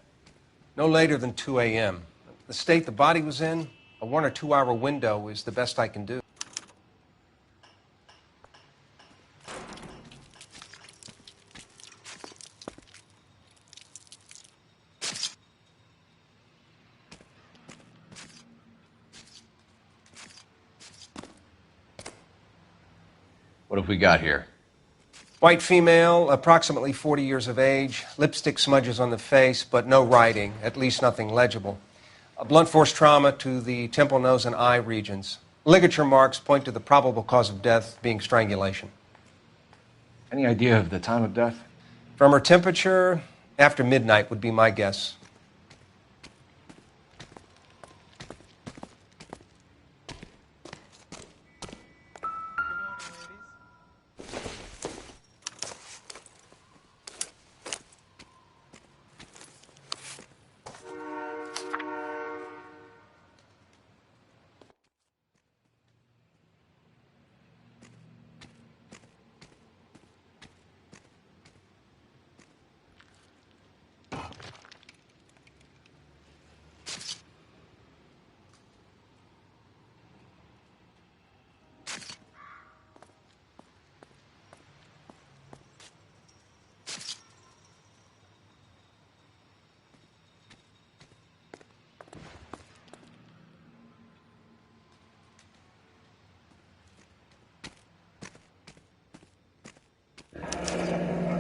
No later than 2 a.m. The state the body was in, a 1 or 2 hour window is the best I can do. What have we got here? White female, approximately 40 years of age, lipstick smudges on the face, but no writing, at least nothing legible. A blunt force trauma to the temple, nose, and eye regions. Ligature marks point to the probable cause of death being strangulation. Any idea of the time of death? From her temperature, after midnight would be my guess.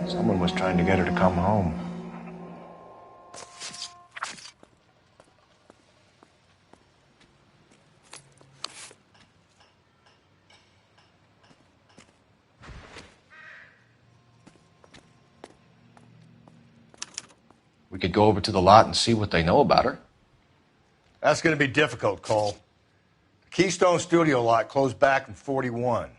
Someone was trying to get her to come home. We could go over to the lot and see what they know about her. That's going to be difficult, Cole. The Keystone Studio lot closed back in 41.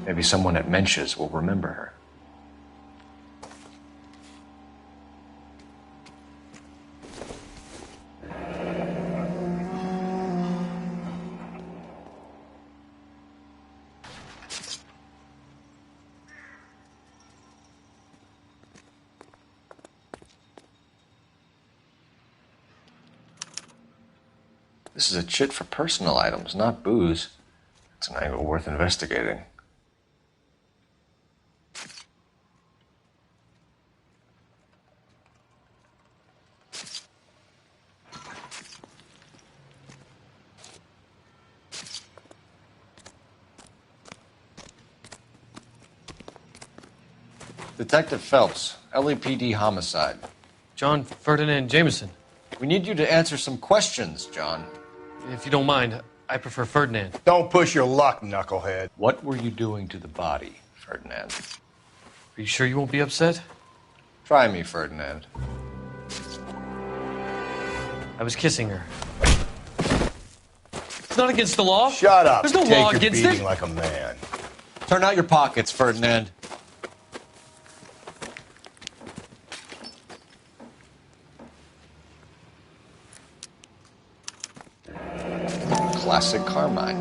Maybe someone at Mensch's will remember her. This is a chit for personal items, not booze. It's an angle worth investigating. Detective Phelps, LAPD homicide. John Ferdinand Jameson. We need you to answer some questions, John. If you don't mind, I prefer Ferdinand. Don't push your luck, knucklehead. What were you doing to the body, Ferdinand? Are you sure you won't be upset? Try me, Ferdinand. I was kissing her. It's not against the law. Shut up. There's no Take law your against beating it. like a man. Turn out your pockets, Ferdinand. Classic Carmine.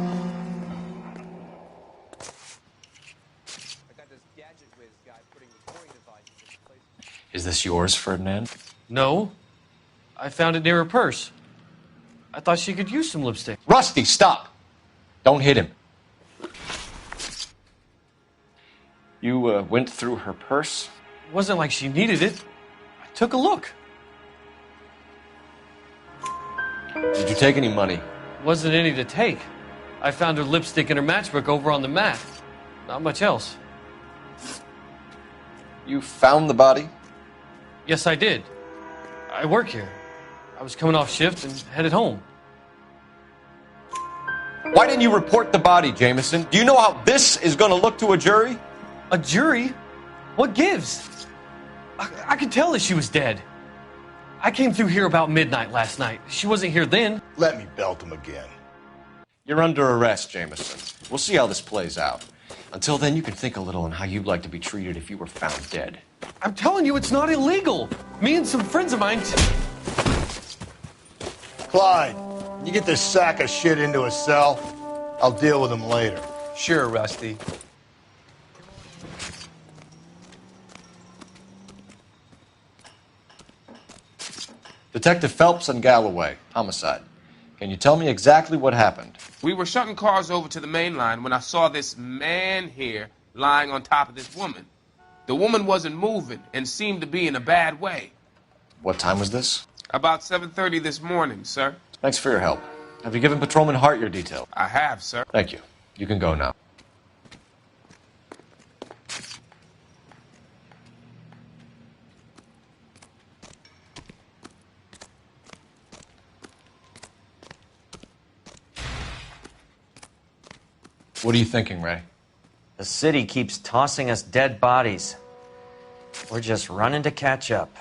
Is this yours, Ferdinand? No. I found it near her purse. I thought she could use some lipstick. Rusty, stop! Don't hit him. You went through her purse? It wasn't like she needed it. I took a look. Did you take any money? Wasn't any to take. I found her lipstick and her matchbook over on the mat. Not much else. You found the body? Yes, I did. I work here. I was coming off shift and headed home. Why didn't you report the body, Jameson? Do you know how this is going to look to a jury? A jury? What gives? I could tell that she was dead. I came through here about midnight last night. She wasn't here then. Let me belt him again. You're under arrest, Jameson. We'll see how this plays out. Until then, you can think a little on how you'd like to be treated if you were found dead. I'm telling you, it's not illegal. Me and some friends of mine... Clyde, you get this sack of shit into a cell. I'll deal with him later. Sure, Rusty. Detective Phelps and Galloway, homicide. Can you tell me exactly what happened? We were shutting cars over to the main line when I saw this man here lying on top of this woman. The woman wasn't moving and seemed to be in a bad way. What time was this? About 7:30 this morning, sir. Thanks for your help. Have you given Patrolman Hart your details? I have, sir. Thank you. You can go now. What are you thinking, Ray? The city keeps tossing us dead bodies. We're just running to catch up.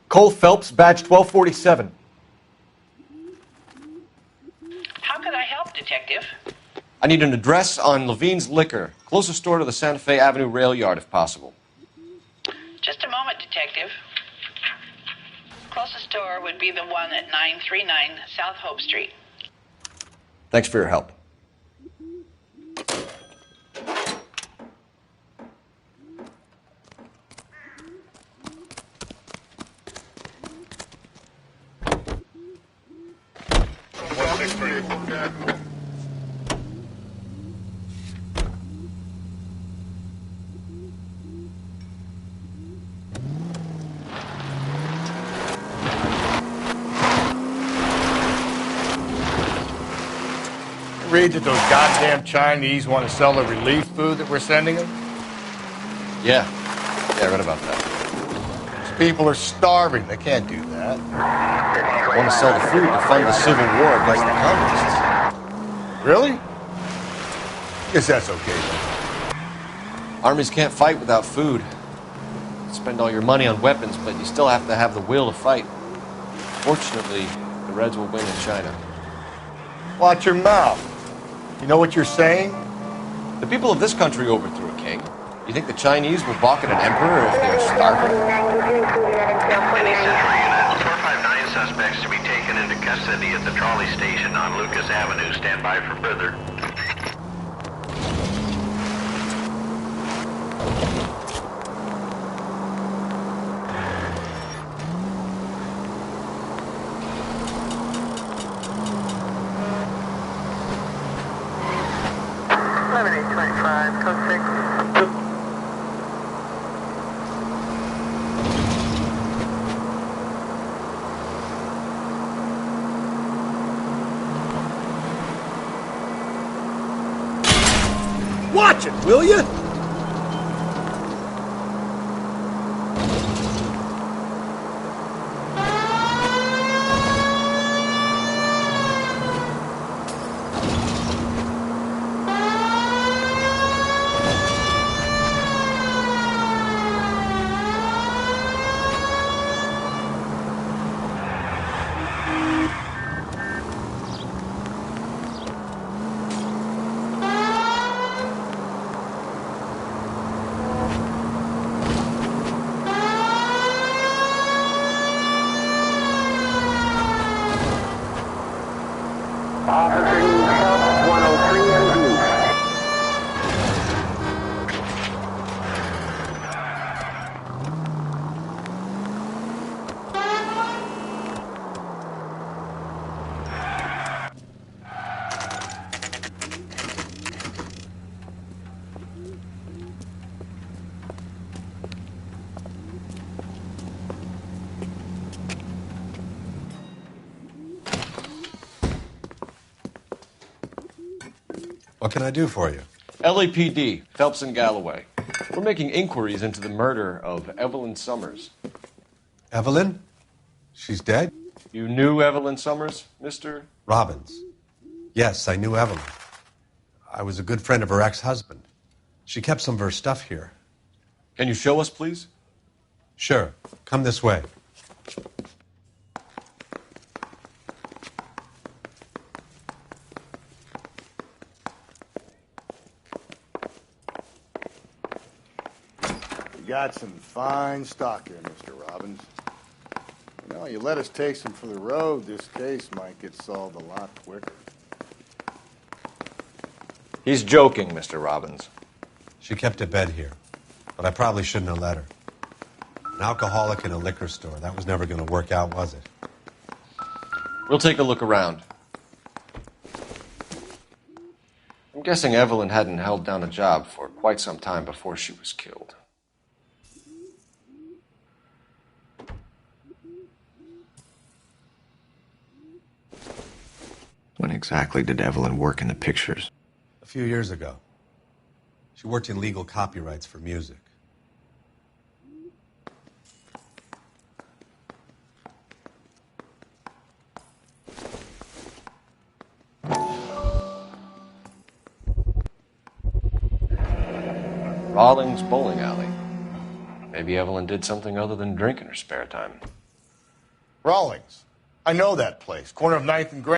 Cole Phelps, badge 1247. How can I help, Detective? I need an address on Levine's Liquor, closest store to the Santa Fe Avenue rail yard, if possible. Just a moment, Detective. Closest store would be the one at 939 South Hope Street. Thanks for your help. Read that those goddamn Chinese want to sell the relief food that we're sending them? Yeah, I read about that. These people are starving. They can't do that. They want to sell the food to fund the Civil War against the communists. Really? Guess that's okay then. Armies can't fight without food. You spend all your money on weapons, but you still have to have the will to fight. Fortunately, the Reds will win in China. Watch your mouth. You know what you're saying? The people of this country overthrew a king. You think the Chinese will balk at an emperor if they're starving? Any Central Unit, 459 suspects to be taken into custody at the trolley station on Lucas Avenue. Stand by for further. Watch it, will you? What can I do for you? LAPD, Phelps and Galloway. We're making inquiries into the murder of Evelyn Summers. Evelyn? She's dead? You knew Evelyn Summers, Mr. Robbins. Yes, I knew Evelyn. I was a good friend of her ex-husband. She kept some of her stuff here. Can you show us, please? Sure. Come this way. You got some fine stock here, Mr. Robbins. You know, you let us take some for the road, this case might get solved a lot quicker. He's joking, Mr. Robbins. She kept a bed here, but I probably shouldn't have let her. An alcoholic in a liquor store, that was never going to work out, was it? We'll take a look around. I'm guessing Evelyn hadn't held down a job for quite some time before she was killed. When exactly did Evelyn work in the pictures? A few years ago. She worked in legal copyrights for music. Rawlings Bowling Alley. Maybe Evelyn did something other than drink in her spare time. Rawlings. I know that place. Corner of 9th and Grand.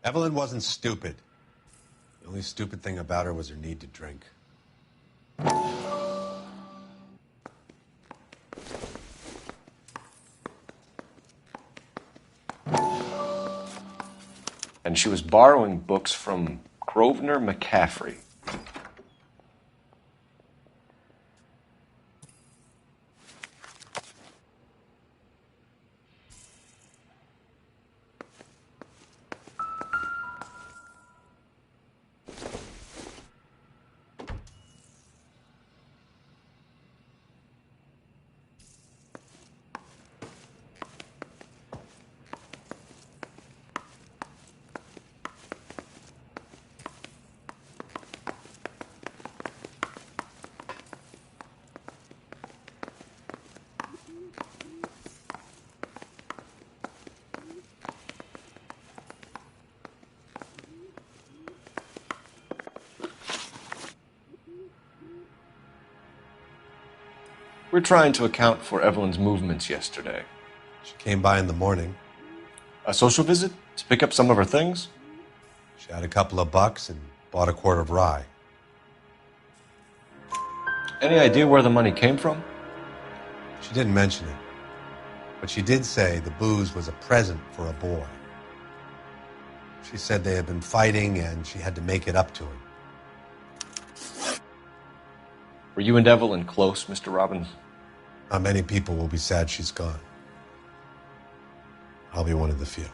Evelyn wasn't stupid. The only stupid thing about her was her need to drink. And she was borrowing books from Grosvenor McCaffrey. We're trying to account for Evelyn's movements yesterday. She came by in the morning. A social visit? To pick up some of her things? She had a couple of bucks and bought a quart of rye. Any idea where the money came from? She didn't mention it. But she did say the booze was a present for a boy. She said they had been fighting and she had to make it up to him. Were you and Evelyn close, Mr. Robbins? Not many people will be sad she's gone. I'll be one of the few.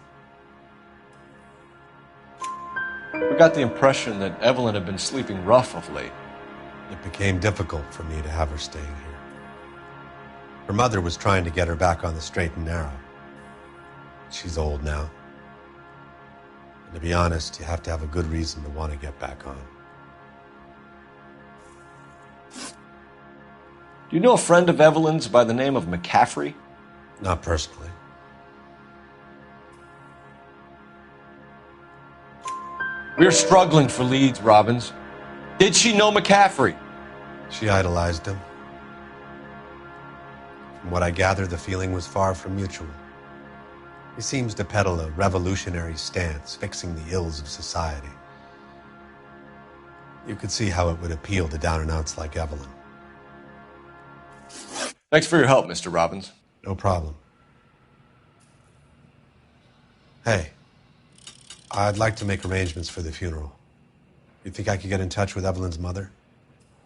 We got the impression that Evelyn had been sleeping rough of late. It became difficult for me to have her staying here. Her mother was trying to get her back on the straight and narrow. She's old now. And to be honest, you have to have a good reason to want to get back on. Do you know a friend of Evelyn's by the name of McCaffrey? Not personally. We're struggling for leads, Robbins. Did she know McCaffrey? She idolized him. From what I gather, the feeling was far from mutual. He seems to peddle a revolutionary stance, fixing the ills of society. You could see how it would appeal to down-and-outs like Evelyn. Thanks for your help, Mr. Robbins. No problem. Hey, I'd like to make arrangements for the funeral. You think I could get in touch with Evelyn's mother?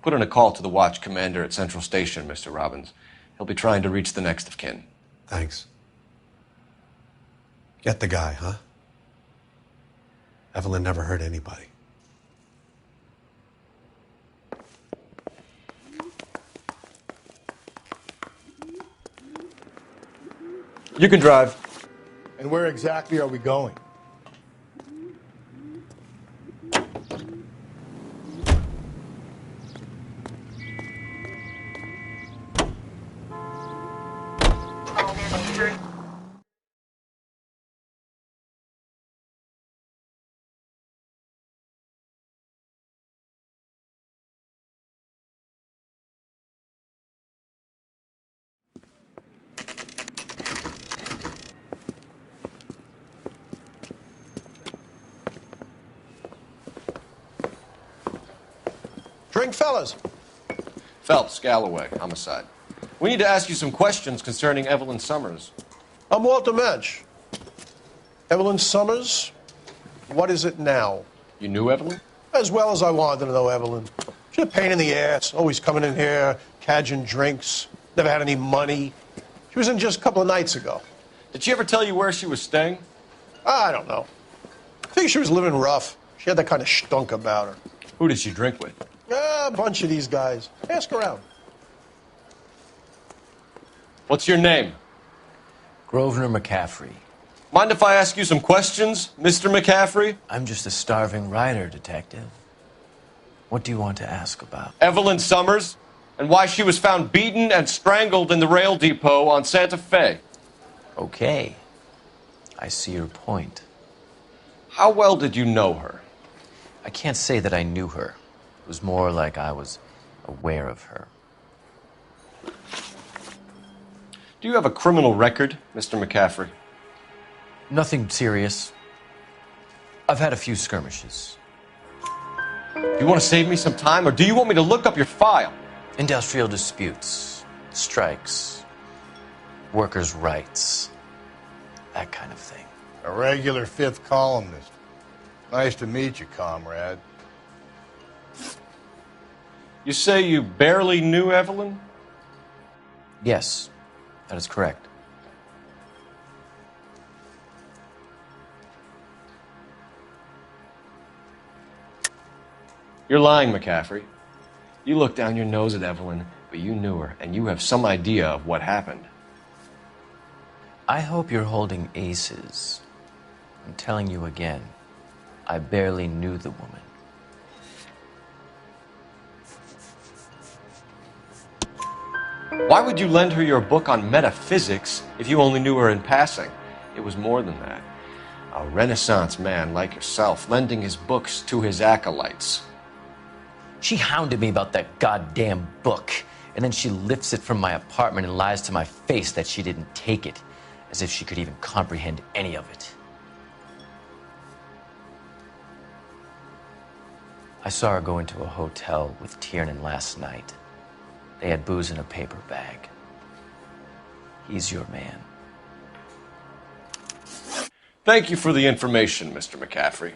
Put in a call to the watch commander at Central Station, Mr. Robbins. He'll be trying to reach the next of kin. Thanks. Get the guy, huh? Evelyn never hurt anybody. You can drive. And where exactly are we going? Drink, fellas. Phelps, Galloway, homicide. We need to ask you some questions concerning Evelyn Summers. I'm Walter Mensch. Evelyn Summers, what is it now? You knew Evelyn? As well as I wanted to know Evelyn. She's a pain in the ass, always coming in here, cadging drinks, never had any money. She was in just a couple of nights ago. Did she ever tell you where she was staying? I don't know. I think she was living rough. She had that kind of stunk about her. Who did she drink with? A bunch of these guys. Ask around. What's your name? Grosvenor McCaffrey. Mind if I ask you some questions, Mr. McCaffrey? I'm just a starving writer, detective. What do you want to ask about? Evelyn Summers, and why she was found beaten and strangled in the rail depot on Santa Fe. Okay. I see your point. How well did you know her? I can't say that I knew her. It was more like I was aware of her. Do you have a criminal record, Mr. McCaffrey? Nothing serious. I've had a few skirmishes. Do you want to save me some time, or do you want me to look up your file? Industrial disputes, strikes, workers' rights, that kind of thing. A regular fifth columnist. Nice to meet you, comrade. You say you barely knew Evelyn? Yes, that is correct. You're lying, McCaffrey. You looked down your nose at Evelyn, but you knew her, and you have some idea of what happened. I hope you're holding aces. I'm telling you again, I barely knew the woman. Why would you lend her your book on metaphysics if you only knew her in passing? It was more than that. A Renaissance man like yourself lending his books to his acolytes. She hounded me about that goddamn book, and then she lifts it from my apartment and lies to my face that she didn't take it, as if she could even comprehend any of it. I saw her go into a hotel with Tiernan last night. They had booze in a paper bag. He's your man. Thank you for the information, Mr. McCaffrey.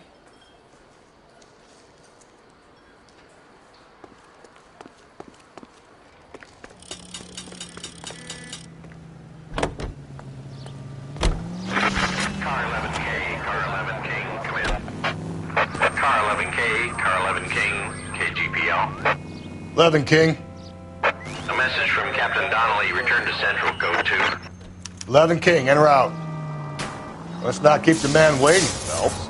Car 11 King, come in. Car 11K, Car 11 King, KGPL. 11 King. A message from Captain Donnelly. Return to Central. Go to 11 King, en route. Let's not keep the man waiting, Phelps.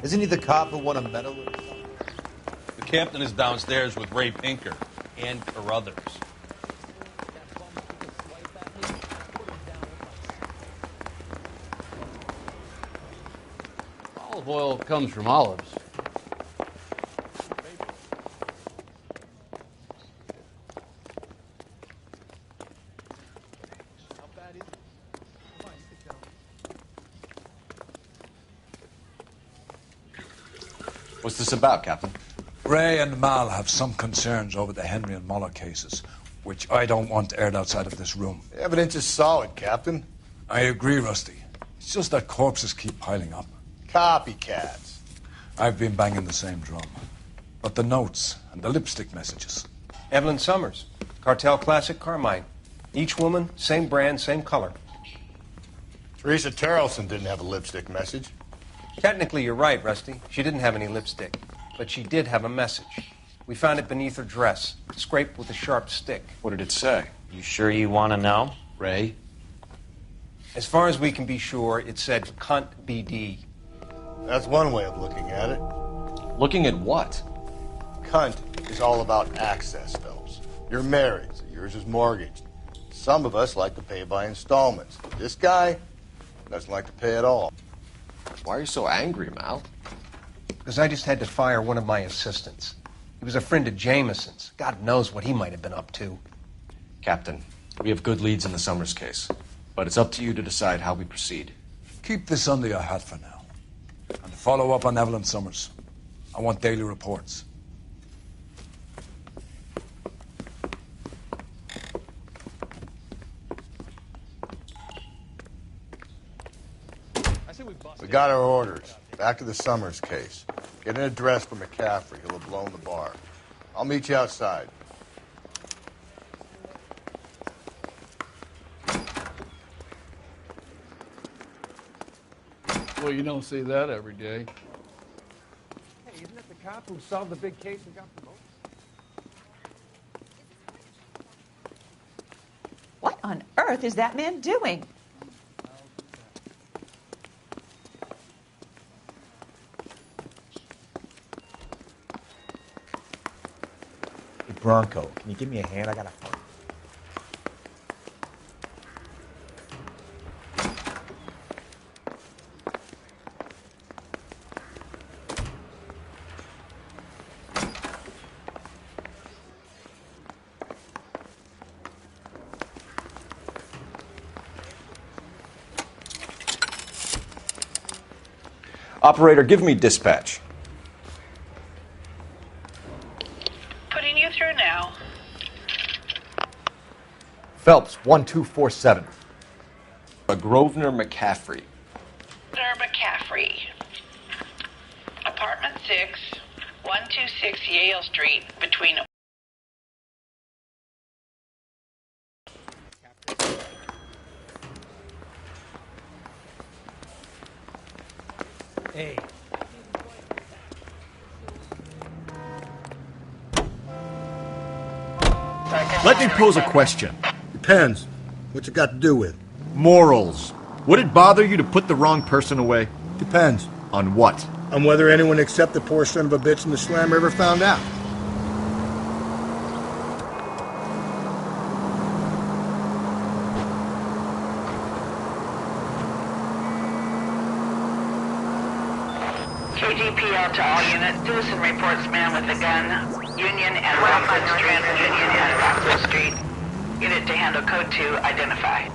Isn't he the cop who won a medal? The captain is downstairs with Ray Pinker and Carruthers. Olive oil comes from olives. What's this about, Captain? Ray and Mal have some concerns over the Henry and Muller cases, which I don't want aired outside of this room. The evidence is solid, Captain. I agree, Rusty. It's just that corpses keep piling up. Copycats. I've been banging the same drum. But the notes and the lipstick messages. Evelyn Summers, Cartel Classic Carmine. Each woman, same brand, same color. Teresa Terrelson didn't have a lipstick message. Technically, you're right, Rusty. She didn't have any lipstick. But she did have a message. We found it beneath her dress, scraped with a sharp stick. What did it say? You sure you want to know? Ray? As far as we can be sure, it said cunt BD. That's one way of looking at it. Looking at what? Cunt is all about access, Phelps. You're married, so yours is mortgaged. Some of us like to pay by installments. This guy doesn't like to pay at all. Why are you so angry, Mal? Because I just had to fire one of my assistants. He was a friend of Jameson's. God knows what he might have been up to. Captain, we have good leads in the Summers case, but it's up to you to decide how we proceed. Keep this under your hat for now. And follow up on Evelyn Summers. I want daily reports. We got our orders. Back to the Summers case. Get an address for McCaffrey. He'll have blown the bar. I'll meet you outside. Well, you don't see that every day. Hey, isn't that the cop who solved the big case and got promoted? What on earth is that man doing? Bronco. Can you give me a hand? I gotta... Operator, give me dispatch. Putting you through now. Phelps, 1247. A Grosvenor McCaffrey. Sir McCaffrey. Apartment 6, 126 Yale Street, between... Hey. Let me pose a question. Depends. What's it got to do with? Morals. Would it bother you to put the wrong person away? Depends. On what? On whether anyone except the poor son of a bitch in the slammer ever found out. KGPL to all units. Citizen reports man with a gun. Union and Rockwood Street. Union and Rockwood Street. Unit to handle code 2. Identify.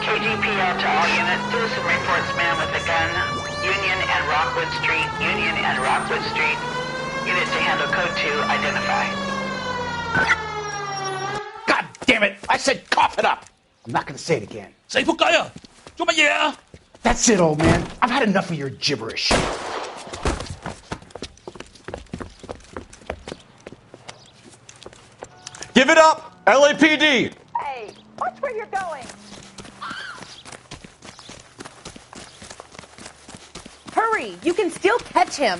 KGPL to all units. Citizen reports man with a gun. Union and Rockwood Street. Union and Rockwood Street. Unit to handle code 2. Identify. God damn it! I said cough it up! I'm not gonna say it again. Say Fukaya! That's it, old man. I've had enough of your gibberish. Give it up! LAPD! Hey, watch where you're going. Hurry, you can still catch him.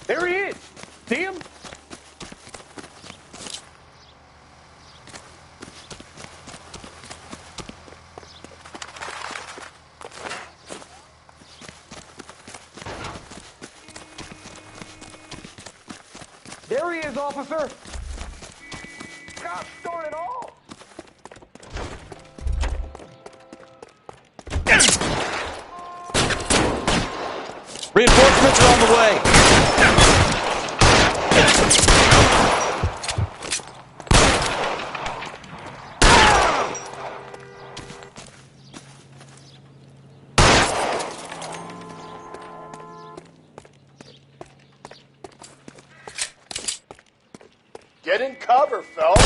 There he is! See him? There he is, officer! Gosh darn it all! Reinforcements are on the way. Get in cover, Phelps.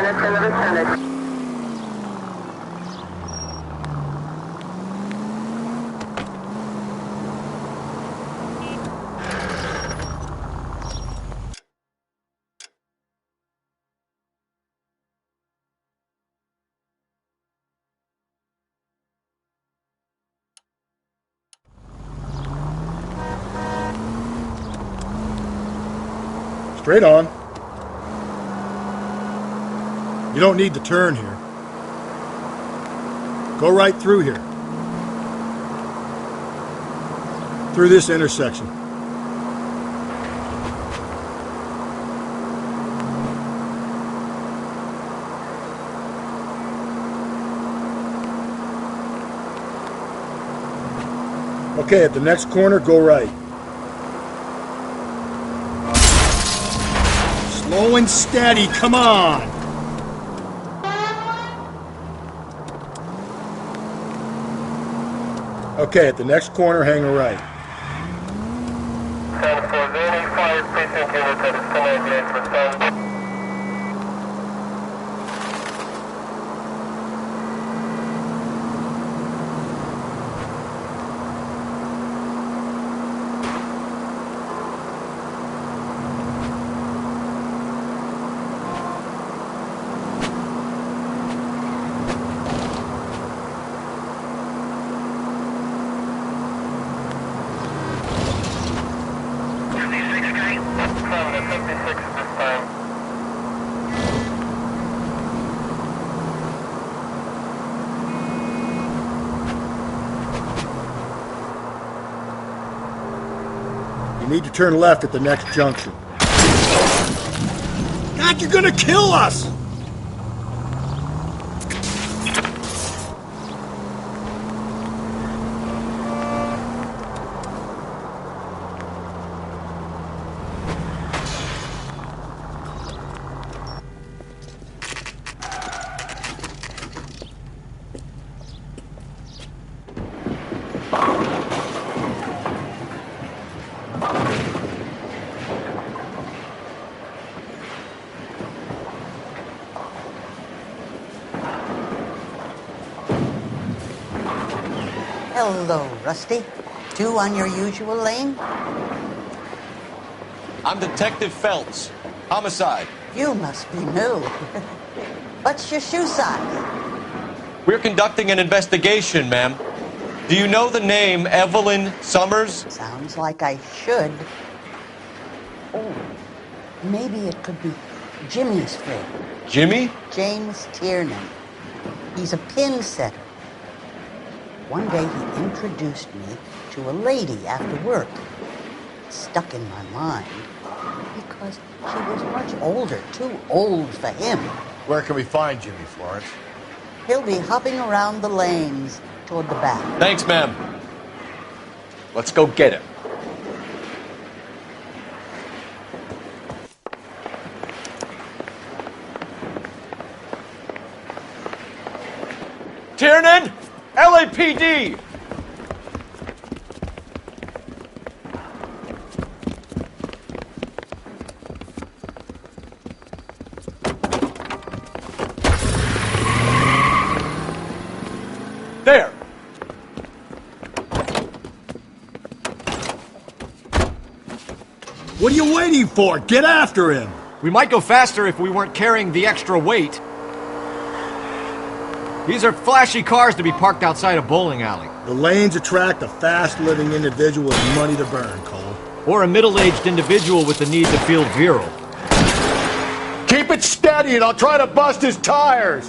units in the vicinity. Straight on. You don't need to turn here. Go right through here. Through this intersection. Okay, at the next corner, go right. Slow and steady, come on! Okay, at the next corner, hang a right. And for any fire precinct unit that is connected, respond. You need to turn left at the next junction. God, you're gonna kill us! Hello, Rusty. Two on your usual lane? I'm Detective Phelps. Homicide. You must be new. What's your shoe size? We're conducting an investigation, ma'am. Do you know the name Evelyn Summers? Sounds like I should. Oh, maybe it could be Jimmy's friend. Jimmy? James Tiernan. He's a pin setter. One day he introduced me to a lady after work. It stuck in my mind because she was much older, too old for him. Where can we find Jimmy, Florence? He'll be hopping around the lanes toward the back. Thanks, ma'am. Let's go get him. Tiernan! LAPD! There! What are you waiting for? Get after him! We might go faster if we weren't carrying the extra weight. These are flashy cars to be parked outside a bowling alley. The lanes attract a fast-living individual with money to burn, Cole. Or a middle-aged individual with the need to feel virile. Keep it steady and I'll try to bust his tires!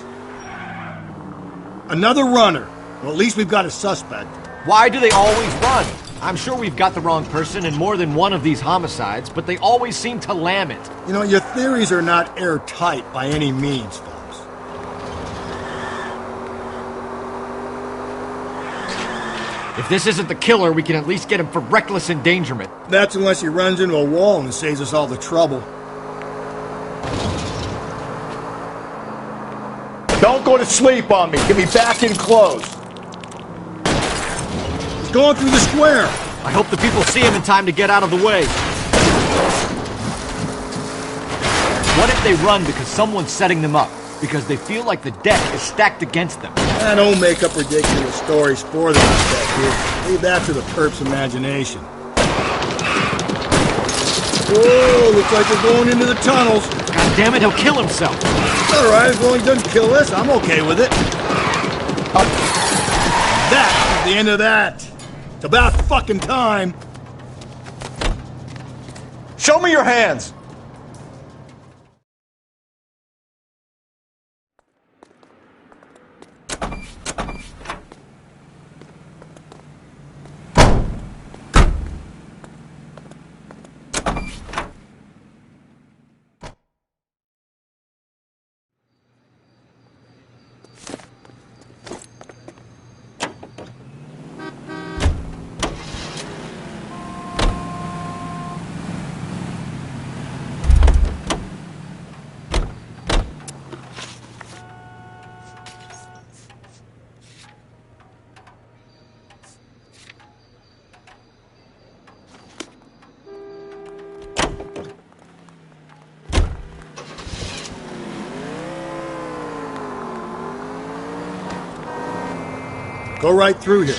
Another runner. Well, at least we've got a suspect. Why do they always run? I'm sure we've got the wrong person in more than one of these homicides, but they always seem to lam it. You know, your theories are not airtight by any means, folks. If this isn't the killer, we can at least get him for reckless endangerment. That's unless he runs into a wall and saves us all the trouble. Don't go to sleep on me. Get me back in close. He's going through the square. I hope the people see him in time to get out of the way. What if they run because someone's setting them up? because they feel like the deck is stacked against them. I don't make up ridiculous stories for them, Detective. Leave that to the perp's imagination. Whoa, looks like we're going into the tunnels. God damn it, he'll kill himself. All right, as long as he doesn't kill us, I'm okay with it. That is the end of that. It's about fucking time. Show me your hands! Go right through here.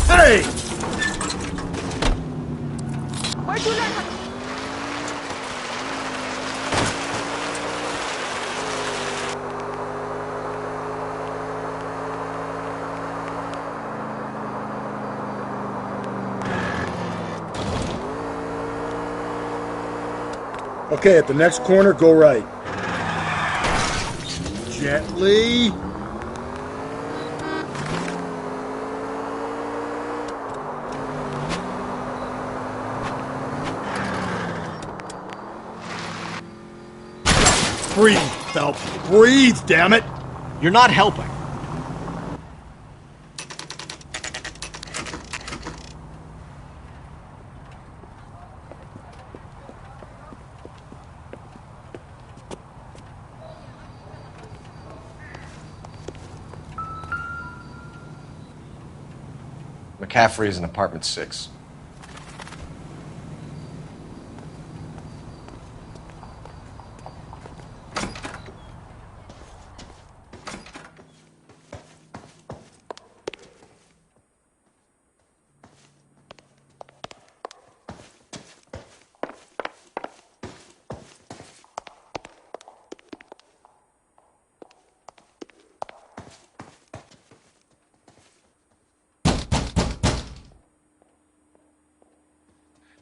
Hey! Why'd you let her... Okay, at the next corner, go right. Gently. Breathe, Phelps. Breathe, damn it! You're not helping. McCaffrey is in apartment 6.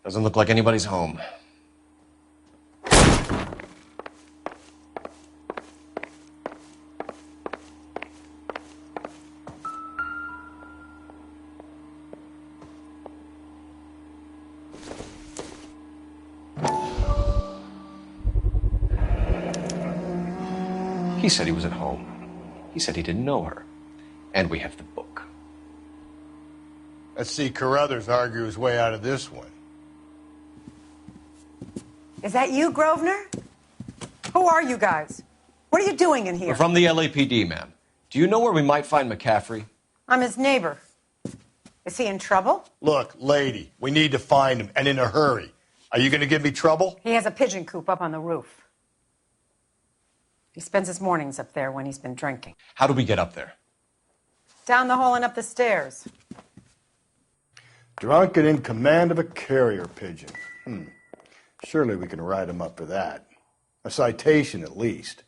Doesn't look like anybody's home. He said he was at home. He said he didn't know her. And we have the book. Let's see Carruthers argue his way out of this one. Is that you, Grosvenor? Who are you guys? What are you doing in here? We're from the LAPD, ma'am. Do you know where we might find McCaffrey? I'm his neighbor. Is he in trouble? Look, lady, we need to find him, and in a hurry. Are you going to give me trouble? He has a pigeon coop up on the roof. He spends his mornings up there when he's been drinking. How do we get up there? Down the hall and up the stairs. Drunk and in command of a carrier pigeon. Surely we can write him up for that. A citation, at least.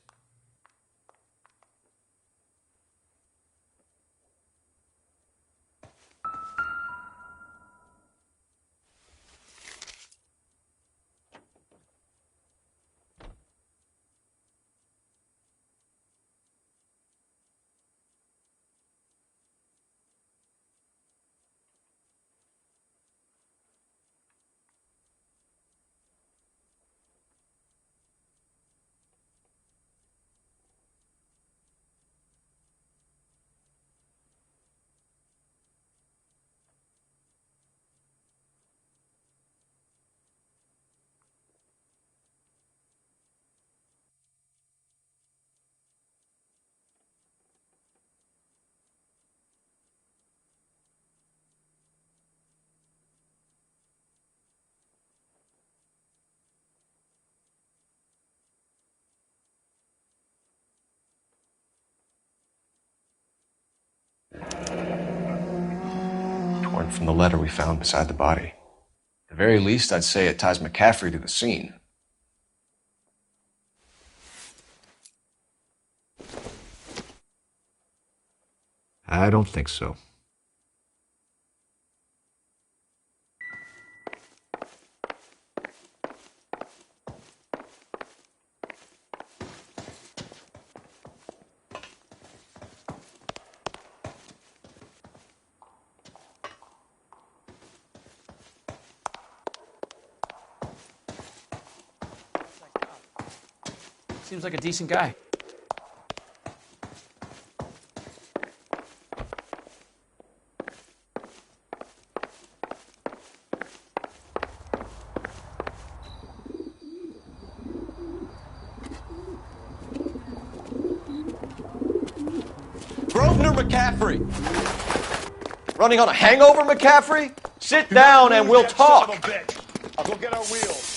different from the letter we found beside the body. At the very least, I'd say it ties McCaffrey to the scene. I don't think so. Seems like a decent guy. Grosvenor McCaffrey! Running on a hangover, McCaffrey? Sit down and we'll talk. I'll go get our wheels.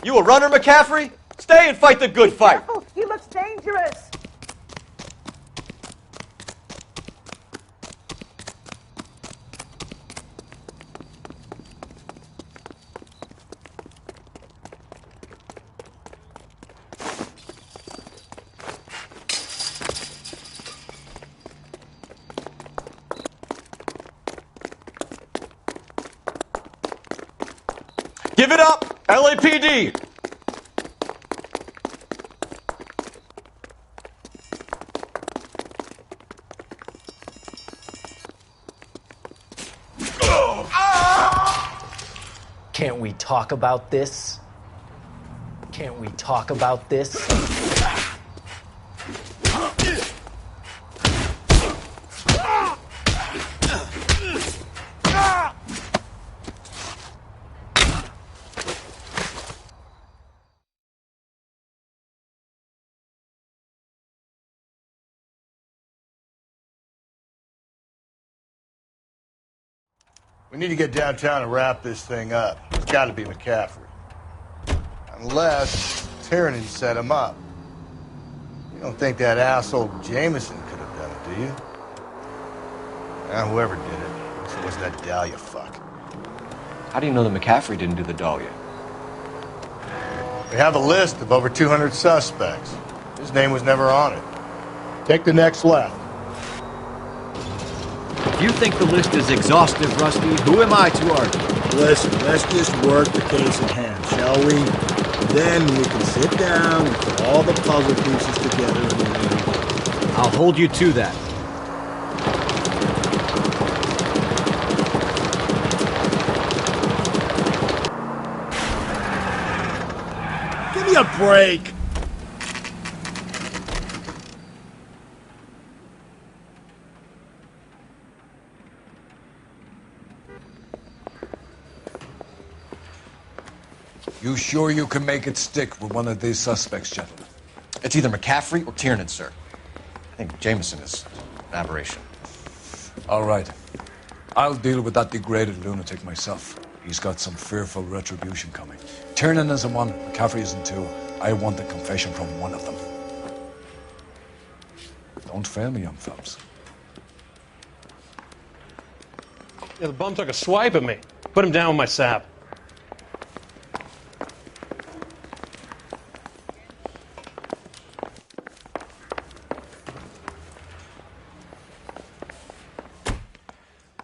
You a runner, McCaffrey? Stay and fight the good fight. Oh, he looks dangerous. Give it up, LAPD! Can't we talk about this? Can't we talk about this? We need to get downtown and wrap this thing up. It's got to be McCaffrey. Unless Tiernan set him up. You don't think that asshole Jameson could have done it, do you? Whoever did it. So was that Dahlia fuck. How do you know that McCaffrey didn't do the Dahlia? We have a list of over 200 suspects. His name was never on it. Take the next left. If you think the list is exhaustive, Rusty, who am I to argue? Listen, let's just work the case in hand, shall we? Then we can sit down and put all the puzzle pieces together and we're ready to go. I'll hold you to that. Give me a break! You sure you can make it stick with one of these suspects, gentlemen? It's either McCaffrey or Tiernan, sir. I think Jameson is an aberration. All right. I'll deal with that degraded lunatic myself. He's got some fearful retribution coming. Tiernan is in one, McCaffrey is in two. I want a confession from one of them. Don't fail me, young fellas. Yeah, the bum took a swipe at me. Put him down with my sap.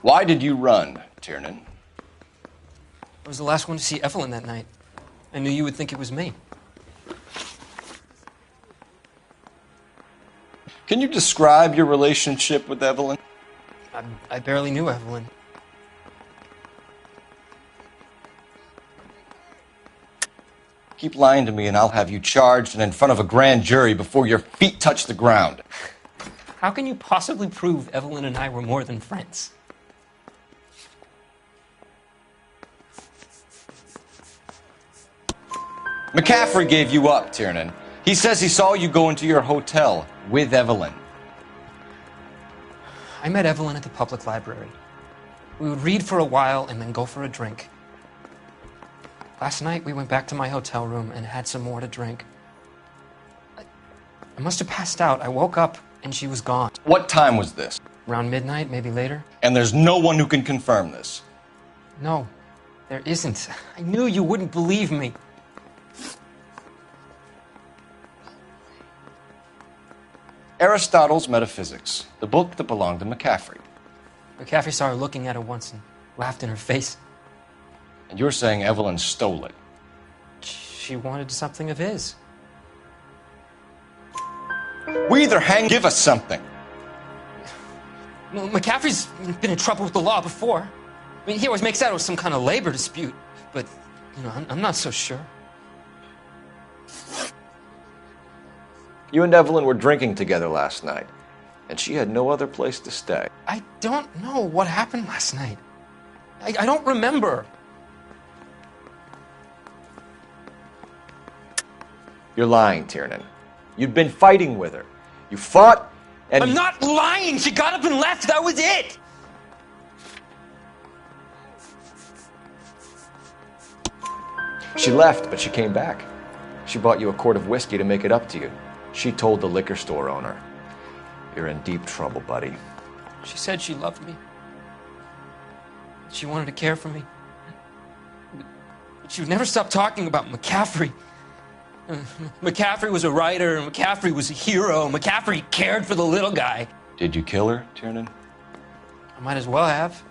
Why did you run, Tiernan? I was the last one to see Evelyn that night. I knew you would think it was me. Can you describe your relationship with Evelyn? I barely knew Evelyn. Keep lying to me and I'll have you charged and in front of a grand jury before your feet touch the ground. How can you possibly prove Evelyn and I were more than friends? McCaffrey gave you up, Tiernan. He says he saw you go into your hotel with Evelyn. I met Evelyn at the public library. We would read for a while and then go for a drink. Last night, we went back to my hotel room and had some more to drink. I must have passed out. I woke up and she was gone. What time was this? Around midnight, maybe later. And there's no one who can confirm this? No, there isn't. I knew you wouldn't believe me. Aristotle's Metaphysics, the book that belonged to McCaffrey. McCaffrey saw her looking at it once and laughed in her face. And you're saying Evelyn stole it? She wanted something of his. We either give us something. Well, McCaffrey's been in trouble with the law before. I mean, he always makes out it was some kind of labor dispute, but, you know, I'm not so sure. You and Evelyn were drinking together last night, and she had no other place to stay. I don't know what happened last night. I don't remember. You're lying, Tiernan. You'd been fighting with her. You fought, and... I'm not lying! She got up and left, that was it! She left, but she came back. She bought you a quart of whiskey to make it up to you. She told the liquor store owner. You're in deep trouble, buddy. She said she loved me. She wanted to care for me. But she would never stop talking about McCaffrey. McCaffrey was a writer, and McCaffrey was a hero. McCaffrey cared for the little guy. Did you kill her, Tiernan? I might as well have.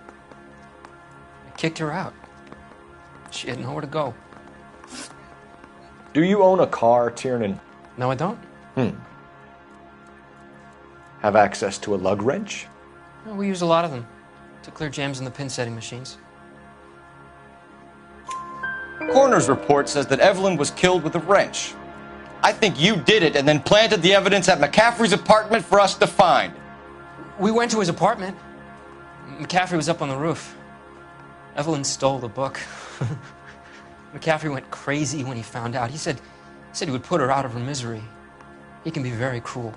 I kicked her out. She had nowhere to go. Do you own a car, Tiernan? No, I don't. Have access to a lug wrench? Well, we use a lot of them to clear jams in the pin setting machines. Coroner's report says that Evelyn was killed with a wrench. I think you did it and then planted the evidence at McCaffrey's apartment for us to find. We went to his apartment. McCaffrey was up on the roof. Evelyn stole the book. McCaffrey went crazy when he found out. He said he would put her out of her misery. He can be very cruel.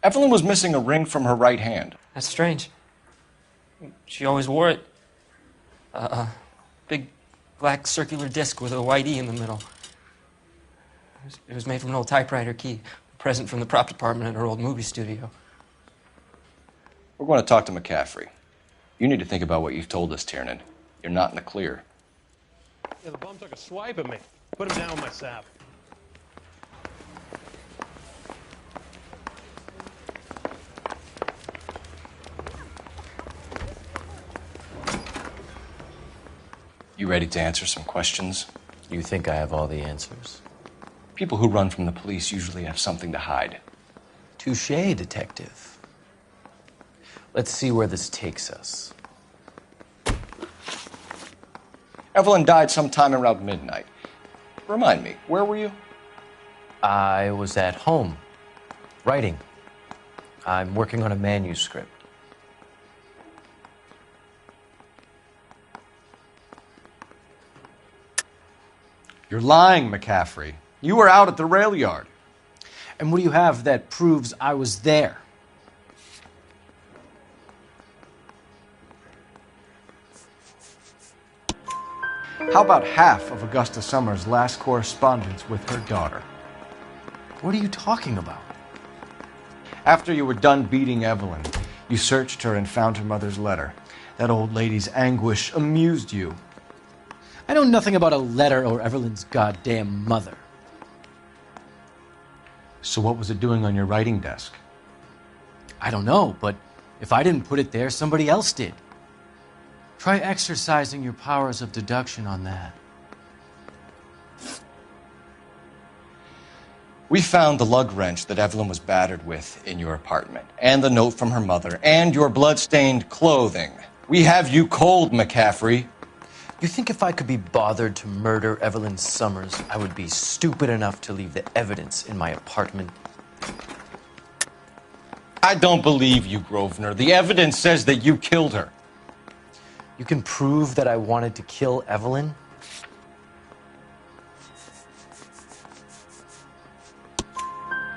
Evelyn was missing a ring from her right hand. That's strange. She always wore it. A big black circular disc with a white E in the middle. It was made from an old typewriter key, a present from the prop department at her old movie studio. We're going to talk to McCaffrey. You need to think about what you've told us, Tiernan. You're not in the clear. Yeah, the bum took a swipe at me. Put him down with my sap. You ready to answer some questions? You think I have all the answers? People who run from the police usually have something to hide. Touché, detective. Let's see where this takes us. Evelyn died sometime around midnight. Remind me, where were you? I was at home, writing. I'm working on a manuscript. You're lying, McCaffrey. You were out at the rail yard. And what do you have that proves I was there? How about half of Augusta Summers' last correspondence with her daughter? What are you talking about? After you were done beating Evelyn, you searched her and found her mother's letter. That old lady's anguish amused you. I know nothing about a letter or Evelyn's goddamn mother. So what was it doing on your writing desk? I don't know, but if I didn't put it there, somebody else did. Try exercising your powers of deduction on that. We found the lug wrench that Evelyn was battered with in your apartment, and the note from her mother, and your blood-stained clothing. We have you cold, McCaffrey. You think if I could be bothered to murder Evelyn Summers, I would be stupid enough to leave the evidence in my apartment? I don't believe you, Grosvenor. The evidence says that you killed her. You can prove that I wanted to kill Evelyn?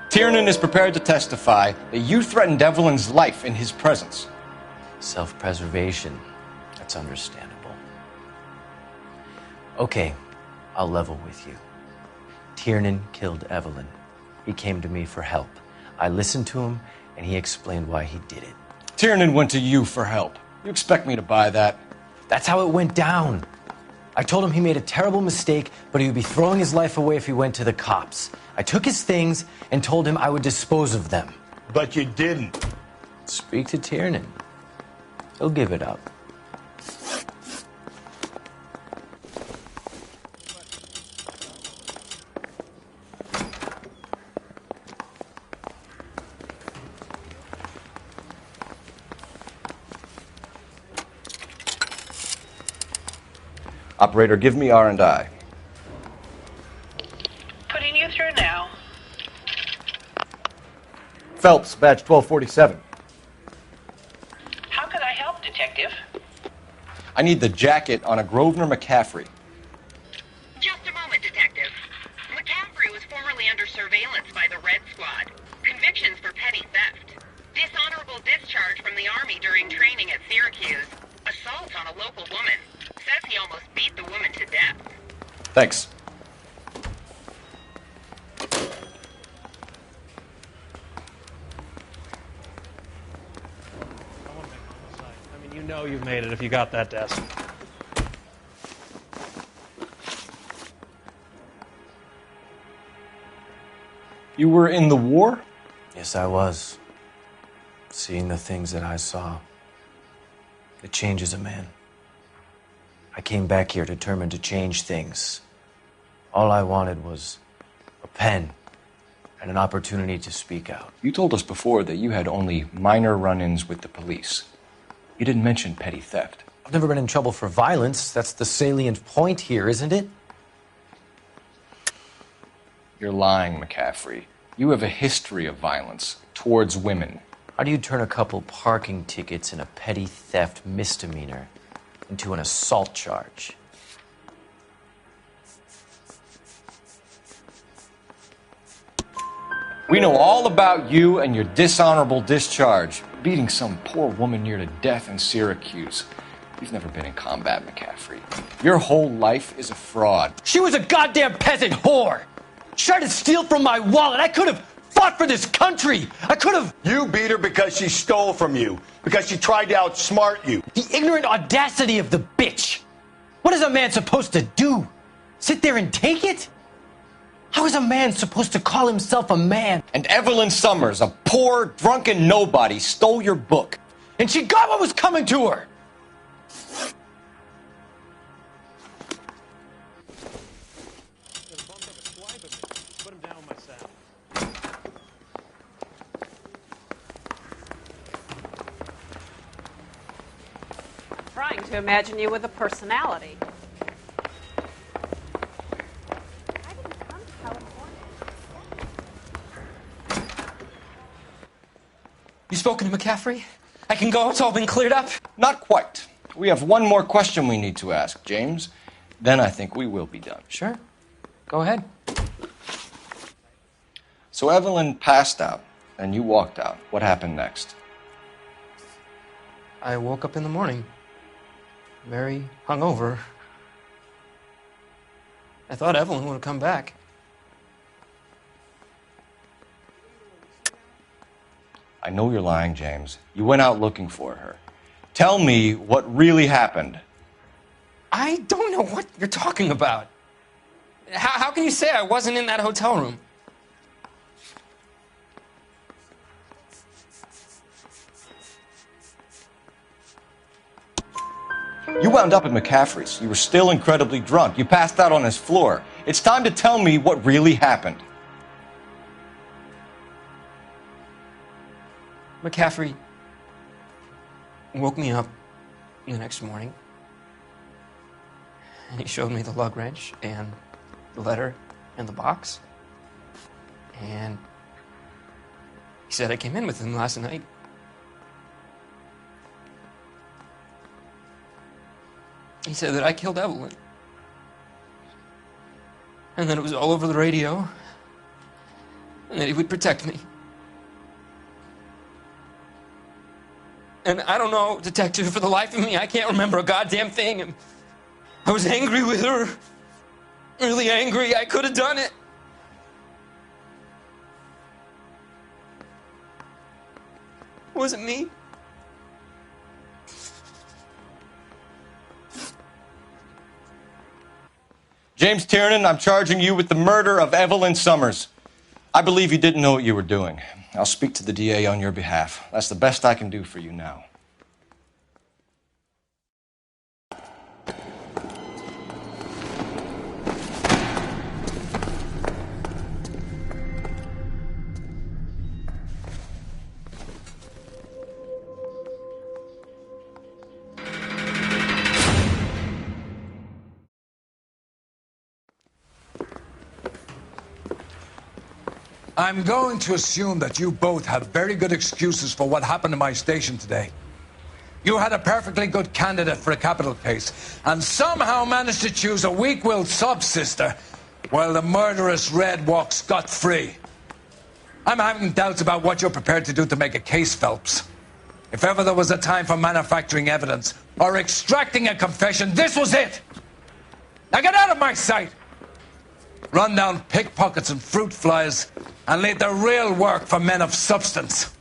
Tiernan is prepared to testify that you threatened Evelyn's life in his presence. Self-preservation. That's understandable. Okay, I'll level with you. Tiernan killed Evelyn. He came to me for help. I listened to him, and he explained why he did it. Tiernan went to you for help. You expect me to buy that? That's how it went down. I told him he made a terrible mistake, but he would be throwing his life away if he went to the cops. I took his things and told him I would dispose of them. But you didn't. Speak to Tiernan. He'll give it up. Operator, give me R&I. Putting you through now. Phelps, badge 1247. How could I help, Detective? I need the jacket on a Grosvenor McCaffrey. Just a moment, Detective. McCaffrey was formerly under surveillance by the Red Squad. Convictions for petty theft. Dishonorable discharge from the Army during training at Syracuse. Assault on a local woman. Says he almost beat the woman to death. Thanks. I mean, you know you've made it if you got that desk. You were in the war? Yes, I was. Seeing the things that I saw. It changes a man. I came back here determined to change things. All I wanted was a pen and an opportunity to speak out. You told us before that you had only minor run-ins with the police. You didn't mention petty theft. I've never been in trouble for violence. That's the salient point here, isn't it? You're lying, McCaffrey. You have a history of violence towards women. How do you turn a couple parking tickets and a petty theft misdemeanor into an assault charge? We know all about you and your dishonorable discharge, beating some poor woman near to death in Syracuse. You've never been in combat, McCaffrey. Your whole life is a fraud. She was a goddamn peasant whore! She tried to steal from my wallet. I could have fought for this country. I could have... You beat her because she stole from you. Because she tried to outsmart you. The ignorant audacity of the bitch. What is a man supposed to do? Sit there and take it? How is a man supposed to call himself a man? And Evelyn Summers, a poor, drunken nobody, stole your book. And she got what was coming to her. Trying to imagine you with a personality. You spoken to McCaffrey? I can go? It's all been cleared up? Not quite. We have one more question we need to ask, James. Then I think we will be done. Sure. Go ahead. So Evelyn passed out, and you walked out. What happened next? I woke up in the morning, very hungover. I thought Evelyn would have come back. I know you're lying, James. You went out looking for her. Tell me what really happened. I don't know what you're talking about. How can you say I wasn't in that hotel room? You wound up at McCaffrey's. You were still incredibly drunk. You passed out on his floor. It's time to tell me what really happened. McCaffrey woke me up the next morning, and he showed me the lug wrench and the letter and the box, and he said I came in with him last night. He said that I killed Evelyn. And that it was all over the radio. And that he would protect me. And I don't know, Detective, for the life of me, I can't remember a goddamn thing. And I was angry with her. Really angry. I could have done it. It wasn't me. James Tiernan, I'm charging you with the murder of Evelyn Summers. I believe you didn't know what you were doing. I'll speak to the DA on your behalf. That's the best I can do for you now. I'm going to assume that you both have very good excuses for what happened in my station today. You had a perfectly good candidate for a capital case, and somehow managed to choose a weak-willed sub-sister, while the murderous Red walks scot-free. I'm having doubts about what you're prepared to do to make a case, Phelps. If ever there was a time for manufacturing evidence, or extracting a confession, this was it! Now get out of my sight! Run down pickpockets and fruit flies, and leave the real work for men of substance.